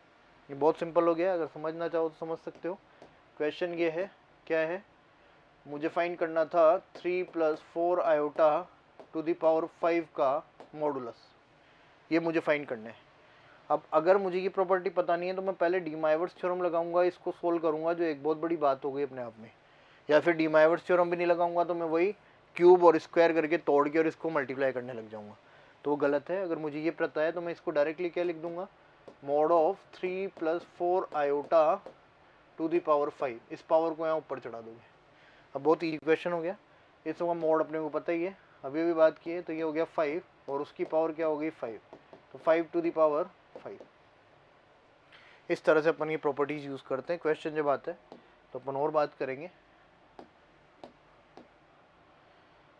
ये बहुत सिंपल हो गया, अगर समझना चाहो तो समझ सकते हो। क्वेश्चन ये है, क्या है, मुझे फाइंड करना था 3 + 4 आयोटा टू द पावर 5 का मॉडुलस, ये मुझे फाइंड करना है। अब अगर मुझे ये प्रॉपर्टी पता नहीं है तो मैं पहले डी माइवर्स थ्योरम लगाऊंगा, इसको सोल्व करूंगा, जो एक बहुत बड़ी बात हो गई अपने आप में। या फिर डी माइवर्स थ्योरम भी नहीं लगाऊंगा तो मैं वही क्यूब और स्क्वायर करके तोड़ के और इसको मल्टीप्लाई करने लग जाऊंगा, तो वो गलत है। अगर मुझे ये पता है तो मैं इसको डायरेक्टली क्या लिख दूंगा, mod of 3 + 4 iota to the power 5, इस पावर को यहाँ ऊपर चढ़ा दोगे। अब बहुत ईजी क्वेश्चन हो गया, इसका मॉड अपने को पता ही है, अभी भी बात की है, तो ये हो गया 5 और उसकी पावर क्या हो गई 5, तो 5 टू द पावर 5। इस तरह से अपन ये प्रॉपर्टीज यूज करते हैं। क्वेश्चन जब आता है तो अपन और बात करेंगे,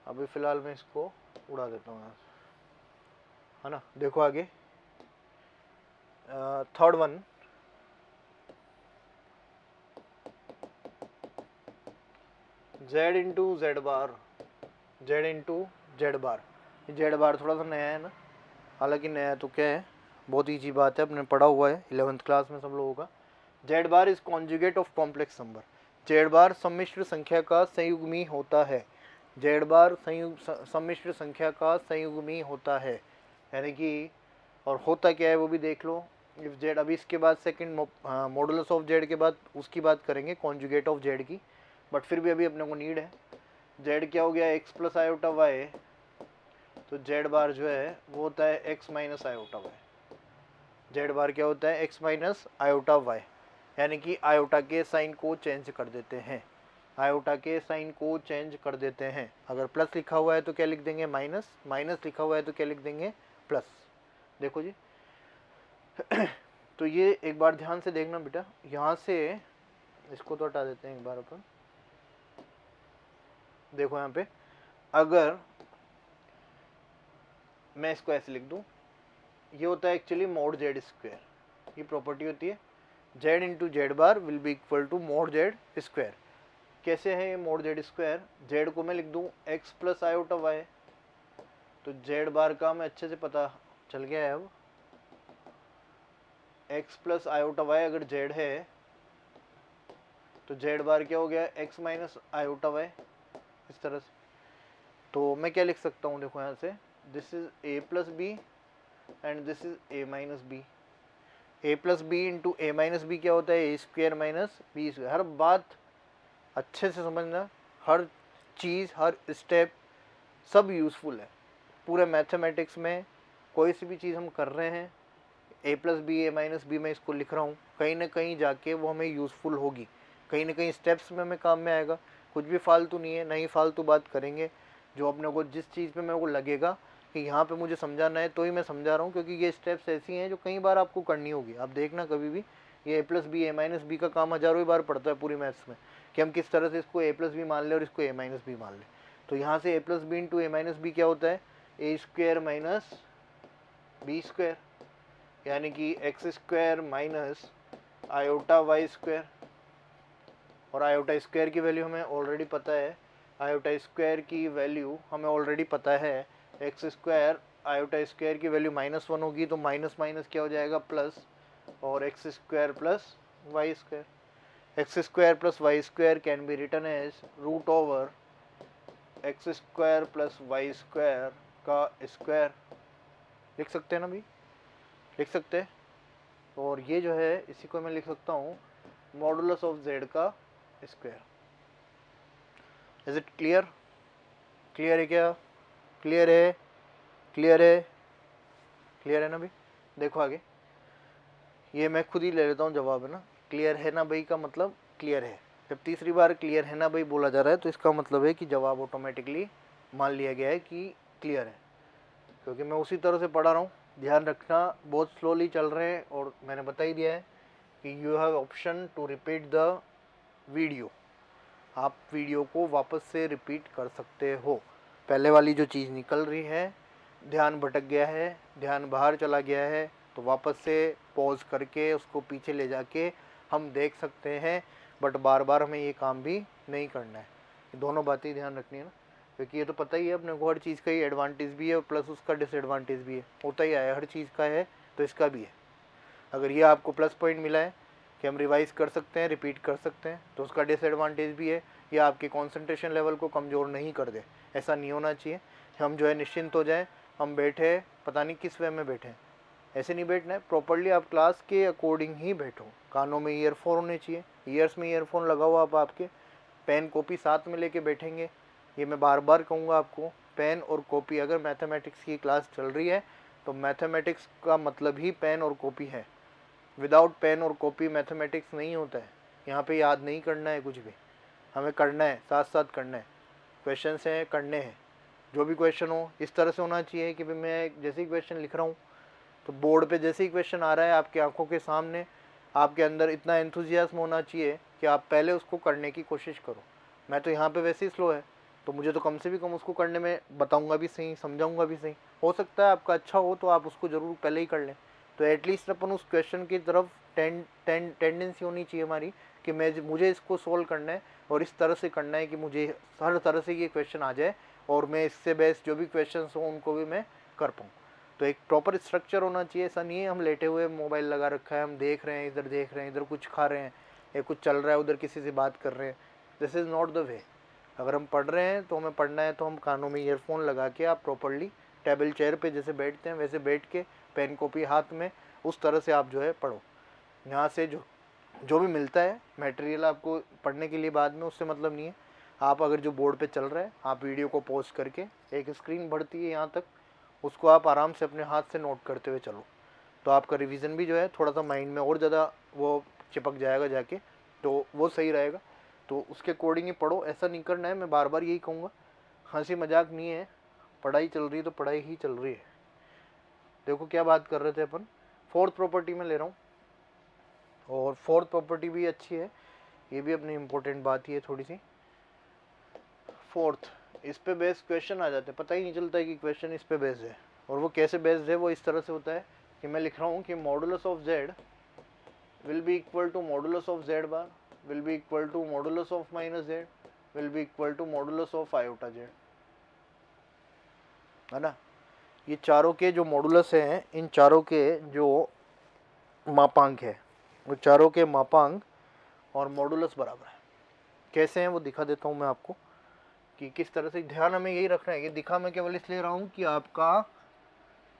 अभी फिलहाल मैं इसको उड़ा देता हूँ यहाँ से, है ना। देखो आगे third one, z into Z bar, z into Z bar. Z bar थोड़ा सा नया है ना, हालांकि नया तो क्या है, बहुत ईजी बात है, अपने पढ़ा हुआ है 11th क्लास में सब लोगों का। Z bar is conjugate of complex number, Z bar सम्मिश्र संख्या का संयुग्मी होता है, जेड बार सम्मिश्र संख्या का संयुग्मी होता है, यानी कि, और होता क्या है वो भी देख लो। इफ जेड, अभी इसके बाद सेकंड मॉडुलस ऑफ जेड के बाद उसकी बात करेंगे, कॉन्जुगेट ऑफ जेड की, बट फिर भी अभी अपने को नीड है। जेड क्या हो गया, एक्स प्लस आयोटा वाई, तो जेड बार जो है वो होता है X minus iota Y. Z bar क्या होता है, एक्स माइनस आयोटा वाई, यानी कि आयोटा के साइन को चेंज कर देते हैं, आयोटा के साइन को चेंज कर देते हैं। अगर प्लस लिखा हुआ है तो क्या लिख देंगे माइनस, माइनस लिखा हुआ है तो क्या लिख देंगे प्लस। देखो जी तो ये एक बार ध्यान से देखना बेटा, यहाँ से इसको तो हटा देते हैं एक बार अपन। देखो यहाँ पे अगर मैं इसको ऐसे लिख दूं, ये होता है एक्चुअली मॉड जेड स्क्वायर, ये प्रॉपर्टी होती है, z into Z bar will be equal to mod z square. कैसे है ये मॉड जेड स्क्वायर, जेड को मैं लिख दूं एक्स प्लस आयोटा वाई, तो जेड बार का मैं अच्छे से पता चल गया है। अब एक्स प्लस आयोटा वाई अगर जेड है तो जेड बार क्या हो गया, एक्स माइनस आयोटा वाई, इस तरह से। तो मैं क्या लिख सकता हूँ, देखो यहाँ से, this is a plus b and this is a minus B. A plus B into A minus b क्या होता है, a square minus B square. हर बात अच्छे से समझना, हर चीज़ हर स्टेप सब यूज़फुल है। पूरे मैथमेटिक्स में कोई सी भी चीज़ हम कर रहे हैं, ए प्लस बी ए माइनस बी मैं इसको लिख रहा हूँ, कहीं ना कहीं जाके वो हमें यूज़फुल होगी, कहीं ना कहीं स्टेप्स में हमें काम में आएगा। कुछ भी फालतू नहीं है, नहीं फालतू बात करेंगे, जो अपने को जिस चीज़ पे मेरे को लगेगा कि यहाँ पे मुझे समझाना है तो ही मैं समझा रहा हूँ, क्योंकि ये स्टेप्स ऐसी हैं जो कई बार आपको करनी होगी। आप देखना कभी भी ये ए प्लस बी ए माइनस बी का काम हज़ारों ही बार पड़ता है पूरी मैथ्स में, कि हम किस तरह से इसको ए प्लस बी मान लें और इसको ए माइनस बी मान लें। तो यहाँ से a plus B into A minus b क्या होता है, a square minus B square, यानी कि x square minus iota y square. और आयोटा स्क्वायर की वैल्यू हमें ऑलरेडी पता है, आयोटा स्क्वायर की वैल्यू हमें ऑलरेडी पता है, एक्स स्क्वायर आयोटा स्क्वायर की वैल्यू -1 होगी, तो माइनस माइनस क्या हो जाएगा प्लस, और x square plus Y square. X square plus Y square can be written as root over x square plus Y square का स्क्वायर, लिख सकते हैं ना भी, लिख सकते हैं। और ये जो है इसी को मैं लिख सकता हूँ मॉडुलस ऑफ जेड का square. Is it clear, clear है क्या, क्लियर है, क्लियर है। क्लियर है ना भाई? देखो आगे, ये मैं खुद ही ले लेता हूँ जवाब, है ना। क्लियर है ना भाई का मतलब क्लियर है। जब तीसरी बार क्लियर है ना भाई बोला जा रहा है तो इसका मतलब है कि जवाब ऑटोमेटिकली मान लिया गया है कि क्लियर है, क्योंकि मैं उसी तरह से पढ़ा रहा हूँ। ध्यान रखना, बहुत स्लोली चल रहे हैं, और मैंने बता ही दिया है कि you have option to repeat the video. आप वीडियो को वापस से रिपीट कर सकते हो। पहले वाली जो चीज़ निकल रही है, ध्यान भटक गया है, ध्यान बाहर चला गया है, तो वापस से पॉज करके उसको पीछे ले जाके हम देख सकते हैं, बट बार बार हमें ये काम भी नहीं करना है। ये दोनों बातें ध्यान रखनी है ना, क्योंकि ये तो पता ही है अपने को, हर चीज़ का ही एडवांटेज भी है प्लस उसका डिसएडवांटेज भी है, होता ही आया, हर चीज़ का है तो इसका भी है। अगर ये आपको प्लस पॉइंट मिला है कि हम रिवाइज कर सकते हैं, रिपीट कर सकते हैं, तो उसका डिसएडवांटेज भी है, ये आपके कंसंट्रेशन लेवल को कमज़ोर नहीं कर दे। ऐसा नहीं होना चाहिए। हम जो है निश्चिंत हो जाएं, हम बैठे पता नहीं किस वे में बैठे, ऐसे नहीं बैठना है। प्रॉपरली आप क्लास के अकॉर्डिंग ही बैठो। कानों में ईयरफोन होने चाहिए, ईयर्स में ईयरफोन लगा हुआ आप आपके, पेन कॉपी साथ में लेके बैठेंगे। ये मैं बार बार कहूँगा आपको, पेन और कॉपी, अगर मैथमेटिक्स की क्लास चल रही है तो मैथमेटिक्स का मतलब ही पेन और कॉपी है। विदाउट पेन और कॉपी मैथमेटिक्स नहीं होता है। यहाँ पे याद नहीं करना है कुछ भी, हमें करना है, साथ साथ करना है। क्वेश्चन हैं करने हैं, जो भी क्वेश्चन हो इस तरह से होना चाहिए कि भाई मैं जैसे ही क्वेश्चन लिख रहा हूँ तो बोर्ड पे जैसे ही क्वेश्चन आ रहा है आपकी आंखों के सामने, आपके अंदर इतना एंथुजियाज्म होना चाहिए कि आप पहले उसको करने की कोशिश करो। मैं तो यहाँ पे वैसे ही स्लो है, तो मुझे तो कम से भी कम उसको करने में बताऊँगा भी सही, समझाऊँगा भी सही। हो सकता है आपका अच्छा हो तो आप उसको ज़रूर पहले ही कर लें, तो एटलीस्ट अपन उस क्वेश्चन की तरफ टेंडेंसी होनी चाहिए हमारी कि मुझे इसको सोल्व करना है और इस तरह से करना है कि मुझे हर तरह से ये क्वेश्चन आ जाए और मैं इससे बेस्ट जो भी क्वेश्चन हो उनको भी मैं कर पाऊँ। तो एक प्रॉपर स्ट्रक्चर होना चाहिए। ऐसा नहीं है हम लेटे हुए मोबाइल लगा रखा है, हम देख रहे हैं, इधर देख रहे हैं, इधर कुछ खा रहे हैं, या कुछ चल रहा है, उधर किसी से बात कर रहे हैं। This is not the way. अगर हम पढ़ रहे हैं तो हमें पढ़ना है, तो हम कानों में ईयरफोन लगा के आप प्रॉपरली टेबल चेयर पे जैसे बैठते हैं वैसे बैठ के, पेन कॉपी हाथ में, उस तरह से आप जो है पढ़ो। यहाँ से जो जो भी मिलता है मटेरियल आपको पढ़ने के लिए बाद में, उससे मतलब नहीं है। आप अगर जो बोर्ड पे चल रहा है, आप वीडियो को पॉज करके, एक स्क्रीन बढ़ती है यहाँ तक, उसको आप आराम से अपने हाथ से नोट करते हुए चलो, तो आपका रिवीजन भी जो है थोड़ा सा माइंड में और ज़्यादा वो चिपक जाएगा जाके, तो वो सही रहेगा। तो उसके अकॉर्डिंग ही पढ़ो, ऐसा नहीं करना है। मैं बार बार यही कहूँगा, हंसी मजाक नहीं है, पढ़ाई चल रही है तो पढ़ाई ही चल रही है। देखो क्या बात कर रहे थे अपन, फोर्थ प्रॉपर्टी में ले रहा हूँ, और फोर्थ प्रॉपर्टी भी अच्छी है, ये भी अपनी इम्पोर्टेंट बात ही है थोड़ी सी। फोर्थ, इस पे बेस्ड क्वेश्चन आ जाते हैं, पता ही नहीं चलता है कि क्वेश्चन इस पे बेस्ड है। और वो कैसे बेस्ड है, वो इस तरह से होता है कि मैं लिख रहा हूँ कि modulus of z will be equal to modulus of z bar will be equal to modulus of minus z will be equal to modulus of iota z, है ना। ये चारों के जो मॉडुलस हैं, इन चारों के जो मापांक है, वो चारों के मापांक और मॉडुलस बराबर है। कैसे हैं वो दिखा देता हूँ मैं आपको कि किस तरह से। ध्यान हमें यही रखना है, ये दिखा मैं केवल इसलिए रहा हूँ कि आपका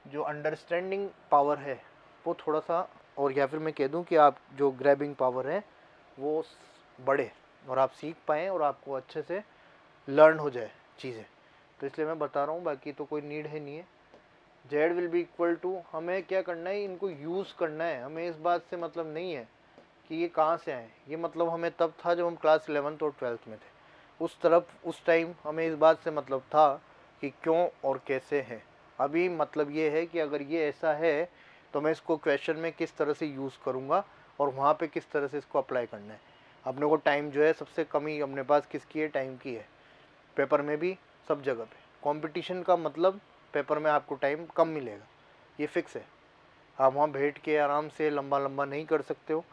जो अंडरस्टैंडिंग पावर है वो थोड़ा सा, और या फिर मैं कह दूँ कि आप जो ग्रैबिंग पावर है वो बढ़े और आप सीख पाएँ और आपको अच्छे से लर्न हो जाए चीज़ें, तो इसलिए मैं बता रहा हूँ, बाकी तो कोई नीड है नहीं है। Z will be equal to, हमें क्या करना है, इनको यूज़ करना है। हमें इस बात से मतलब नहीं है कि ये कहाँ से आए, ये मतलब हमें तब था जब हम क्लास 11th और 12th में थे, उस टाइम हमें इस बात से मतलब था कि क्यों और कैसे है। अभी मतलब ये है कि अगर ये ऐसा है तो मैं इसको क्वेश्चन में किस तरह से यूज़ करूँगा और वहाँ पे किस तरह से इसको अप्लाई करना है। अपने को टाइम जो है सबसे कम ही अपने पास किसकी है, टाइम की है। पेपर में भी सब जगह पे कंपटीशन का मतलब पेपर में आपको टाइम कम मिलेगा, ये फिक्स है। आप वहाँ बैठ के आराम से लंबा लंबा नहीं कर सकते हो।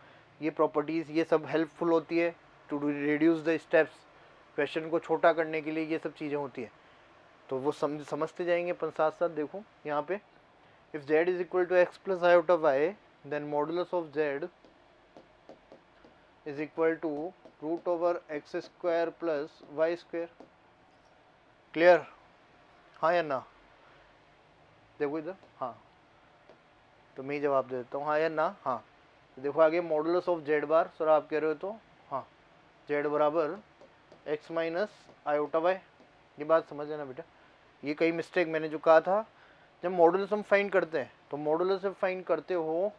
ये प्रॉपर्टीज़ ये सब हेल्पफुल होती है to reduce the steps, question को छोटा करने के लिए ये सब चीज़ें होती है। तो वो समझते जाएंगे अपन साथ साथ। देखो यहाँ पे, if z is equal to x plus iota y then modulus of z is equal to root over x square plus Y square. Clear, हाँ या ना? देखो इधर, हाँ, तो मैं ही जवाब दे देता हूँ, हाँ या ना। हाँ, देखो आगे modulus of z bar, sir आप कह रहे हो तो हाँ, जेड बराबर एक्स माइनस आयोटा वाई। ये बात समझ लेना बेटा, ये कई मिस्टेक मैंने जो कहा था, जब मॉडुलस हम फाइंड करते हैं तो मॉडुलस जब फाइंड करते हो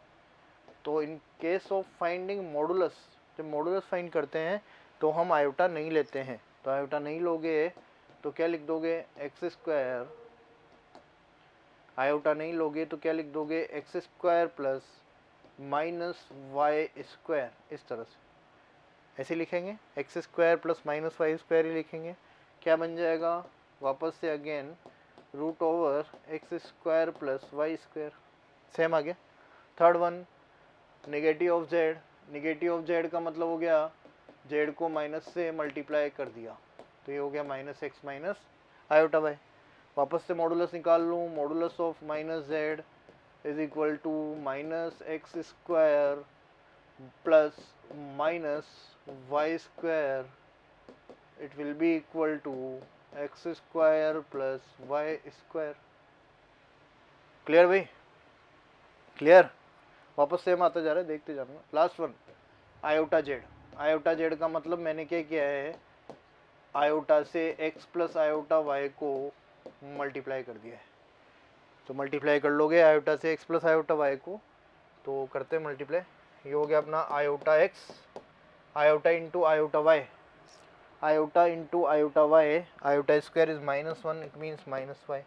तो in case of finding modulus, जब मॉडुलस फाइंड करते हैं तो हम आयोटा नहीं लेते हैं। तो आयोटा नहीं लोगे तो क्या लिख दोगे, एक्स स्क्वायर, आयोटा नहीं लोगे तो क्या लिख दोगे, X square plus minus Y square, इस तरह से ऐसे लिखेंगे, X square plus minus Y square ही लिखेंगे। क्या बन जाएगा, वापस से again root over x square plus Y square, same आ गया। Third one, negative of Z, negative of Z का मतलब हो गया जेड को माइनस से मल्टीप्लाई कर दिया, तो ये हो गया minus x minus iota y. वापस से मॉडुलस निकाल लूँ, modulus of minus z is equal to minus x square plus minus Y square, it will be equal to x square plus Y square. Clear भाई, clear. वापस same आता जा रहा है, देखते जाना। Last one, iota z. Iota z का मतलब मैंने क्या किया है, आयोटा से x प्लस आयोटा वाई को मल्टीप्लाई कर दिया है। तो मल्टीप्लाई कर लोगे आयोटा से x प्लस आयोटा वाई को, तो करते हैं मल्टीप्लाई। ये हो गया अपना iota x, iota into iota y, iota into iota y, iota square is -1, it means -y।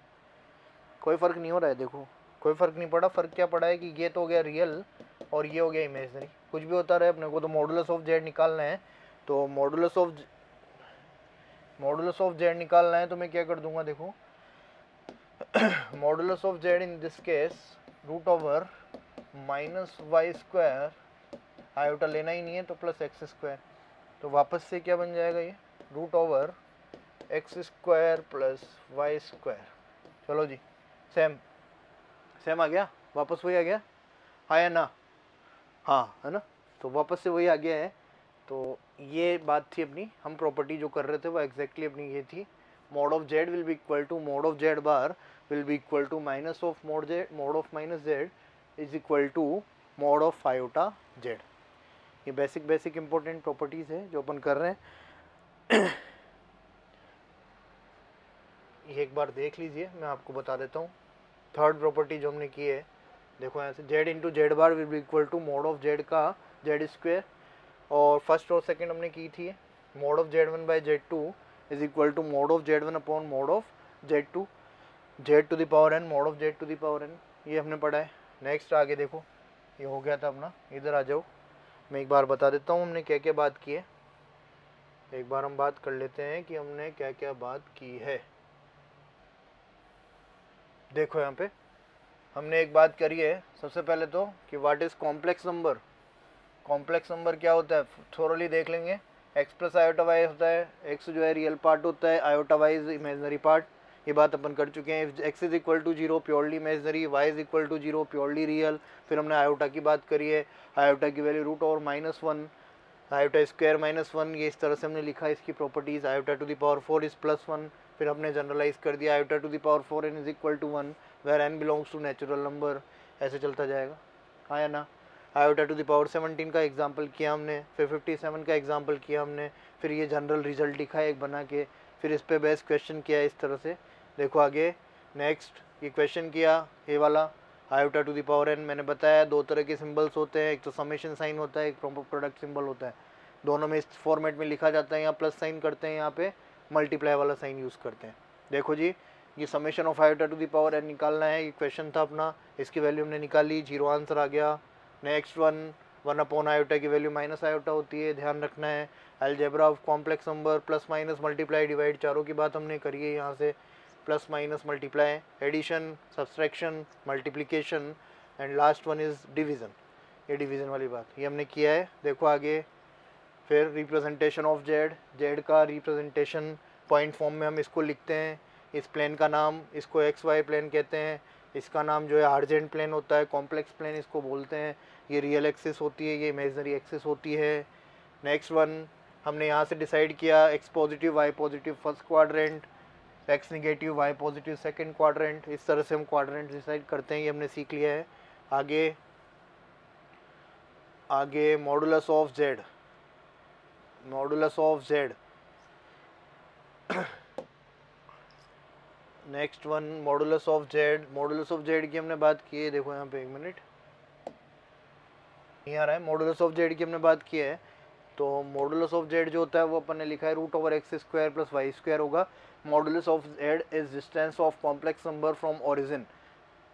कोई फ़र्क नहीं हो रहा है, देखो कोई फ़र्क नहीं पड़ा। फ़र्क क्या पड़ा है कि ये तो हो गया रियल और ये हो गया इमेजनरी, कुछ भी होता रहे, अपने को तो मॉडुलस ऑफ जेड निकालना है। तो मॉडुलस ऑफ जेड निकालना है तो मैं क्या कर दूंगा, देखो modulus of z in this case root over minus Y square, iota लेना ही नहीं है तो प्लस एक्स स्क्वायर, तो वापस से क्या बन जाएगा ये, root over x square plus Y square. चलो जी, सेम सेम आ गया, वापस वही आ गया, हाँ या ना, हाँ है ना, तो वापस से वही आ गया है। तो ये बात थी अपनी, हम प्रॉपर्टी जो कर रहे थे वो एग्जैक्टली अपनी ये थी, mod of z will be equal to mod of z bar will be equal to minus of mod of minus z is equal to mod of iota z. ये बेसिक इंपॉर्टेंट प्रॉपर्टीज़ है जो अपन कर रहे हैं। ये एक बार देख लीजिए, मैं आपको बता देता हूँ। थर्ड प्रॉपर्टी जो हमने की है, देखो यहाँ से z into Z bar will be equal to mod of Z का जेड स्क्वेयर, और फर्स्ट और सेकंड हमने की थी mod of z1 by z2 is equal to mod of z1 upon mod of z2, z to the power n, mod of z to the power n, ये हमने पढ़ा है। Next आगे देखो, ये हो गया था अपना, इधर आ जाओ, मैं एक बार बता देता हूँ हमने क्या क्या बात की है। एक बार हम बात कर लेते हैं कि हमने क्या क्या बात की है। देखो यहाँ पे हमने एक बात करी है सबसे पहले तो कि what is complex number. Complex number क्या होता है थोरली देख लेंगे। एक्स प्लस आयोटा वाई होता है, एक्स जो है रियल पार्ट होता है, iota y is imaginary part, ये बात अपन कर चुके हैं। X is equal to 0 purely imaginary, y is equal to 0 purely real. फिर हमने आयोटा की बात करी है, आयोटा की value root over -1, iota square -1, ये इस तरह से हमने लिखा है इसकी प्रॉपर्टीज़। Iota to the power 4 is +1, फिर हमने जनरलाइज कर दिया iota to the power 4n is equal to 1 where n belongs to natural number, ऐसे चलता जाएगा, हाँ या ना। आयोटा टू द पावर 17 का एग्जाम्पल किया हमने, फिर 57 का एग्जाम्पल किया हमने, फिर ये जनरल रिजल्ट लिखा है एक बना के, फिर इस पे बेस्ट क्वेश्चन किया है इस तरह से। देखो आगे नेक्स्ट ये क्वेश्चन किया, ये वाला iota to the power n, मैंने बताया दो तरह के सिंबल्स होते हैं, एक तो समेशन साइन होता है, एक प्रोडक्ट सिंबल होता है, दोनों में इस फॉर्मेट में लिखा जाता है। यहाँ प्लस साइन करते हैं, यहाँ पे मल्टीप्लाई वाला साइन यूज़ करते हैं। देखो जी, ये summation of iota to the power n निकालना है, ये क्वेश्चन था अपना, इसकी वैल्यू हमने निकाली, 0 आंसर आ गया। नेक्स्ट वन अपॉन आयोटा की वैल्यू माइनस आयोटा होती है, ध्यान रखना है। Algebra of complex number, plus minus multiply divide, चारों की बात हमने करी है यहाँ से, plus minus multiply, addition, subtraction, multiplication, and last one is division, ये डिवीज़न वाली बात ये हमने किया है। देखो आगे फिर रिप्रेजेंटेशन ऑफ जेड, जेड का रिप्रेजेंटेशन पॉइंट फॉर्म में हम इसको लिखते हैं। इस प्लेन का नाम, इसको एक्स वाई प्लेन कहते हैं, इसका नाम जो है आर्जेंट प्लेन होता है, कॉम्प्लेक्स प्लेन इसको बोलते हैं। ये रियल एक्सिस होती है, ये इमेजनरी एक्सिस होती है। नेक्स्ट वन हमने यहाँ से डिसाइड किया, X positive Y positive first quadrant, X negative Y positive second quadrant, इस तरह से हम क्वाड्रेंट डिसाइड करते हैं, ये हमने सीख लिया है। आगे modulus of Z, modulus of Z next one modulus of Z. Modulus of z की हमने बात की है, देखो यहाँ पे एक मिनट नहीं आ रहा है। मॉडुलस ऑफ जेड की हमने बात की है, तो मॉडुलस ऑफ जेड जो होता है वो अपन ने लिखा है √x² + y² होगा। Modulus of z is distance of complex number from origin.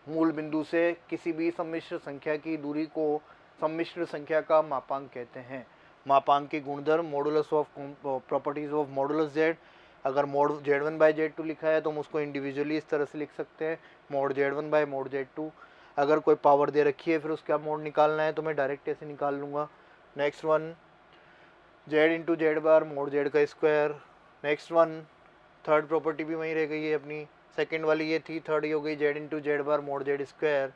मूल बिंदु से किसी भी सम्मिश्र संख्या की दूरी को सम्मिश्र संख्या का मापांक कहते हैं। मापांक के गुणधर्म modulus of properties of modulus Z. अगर मोड Z1/Z2 लिखा है तो हम उसको इंडिविजुअली इस तरह से लिख सकते हैं, मोड Z1/मोड Z2। अगर कोई पावर दे रखी है फिर उसका मोड निकालना है तो मैं डायरेक्ट ऐसे निकाल लूँगा। Next one Z×Z mode Z का square. Next one third property भी वहीं रह गई है अपनी, सेकंड वाली ये थी, थर्ड ये हो गई Z×Z mod Z²।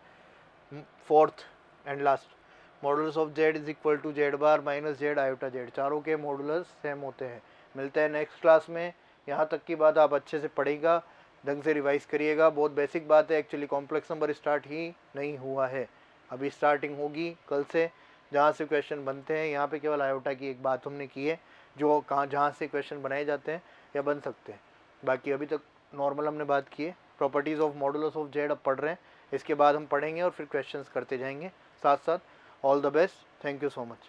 Fourth and last modulus of Z is equal to Z bar minus Z iota Z। चारों के मॉडुलस सेम होते हैं। मिलते हैं नेक्स्ट क्लास में। यहाँ तक की बात आप अच्छे से पढ़ेगा, ढंग से रिवाइज करिएगा। बहुत बेसिक बात है, एक्चुअली कॉम्प्लेक्स नंबर स्टार्ट ही नहीं हुआ है, अभी स्टार्टिंग होगी कल से, जहाँ से क्वेश्चन बनते हैं। यहाँ पे केवल आयोटा की एक बात हमने की है, जो जहाँ से क्वेश्चन बनाए जाते हैं या बन सकते हैं। बाकी अभी तक नॉर्मल हमने बात की है। Properties of modulus of Z अब पढ़ रहे हैं, इसके बाद हम पढ़ेंगे और फिर क्वेश्चंस करते जाएंगे साथ साथ। All the best, thank you so much.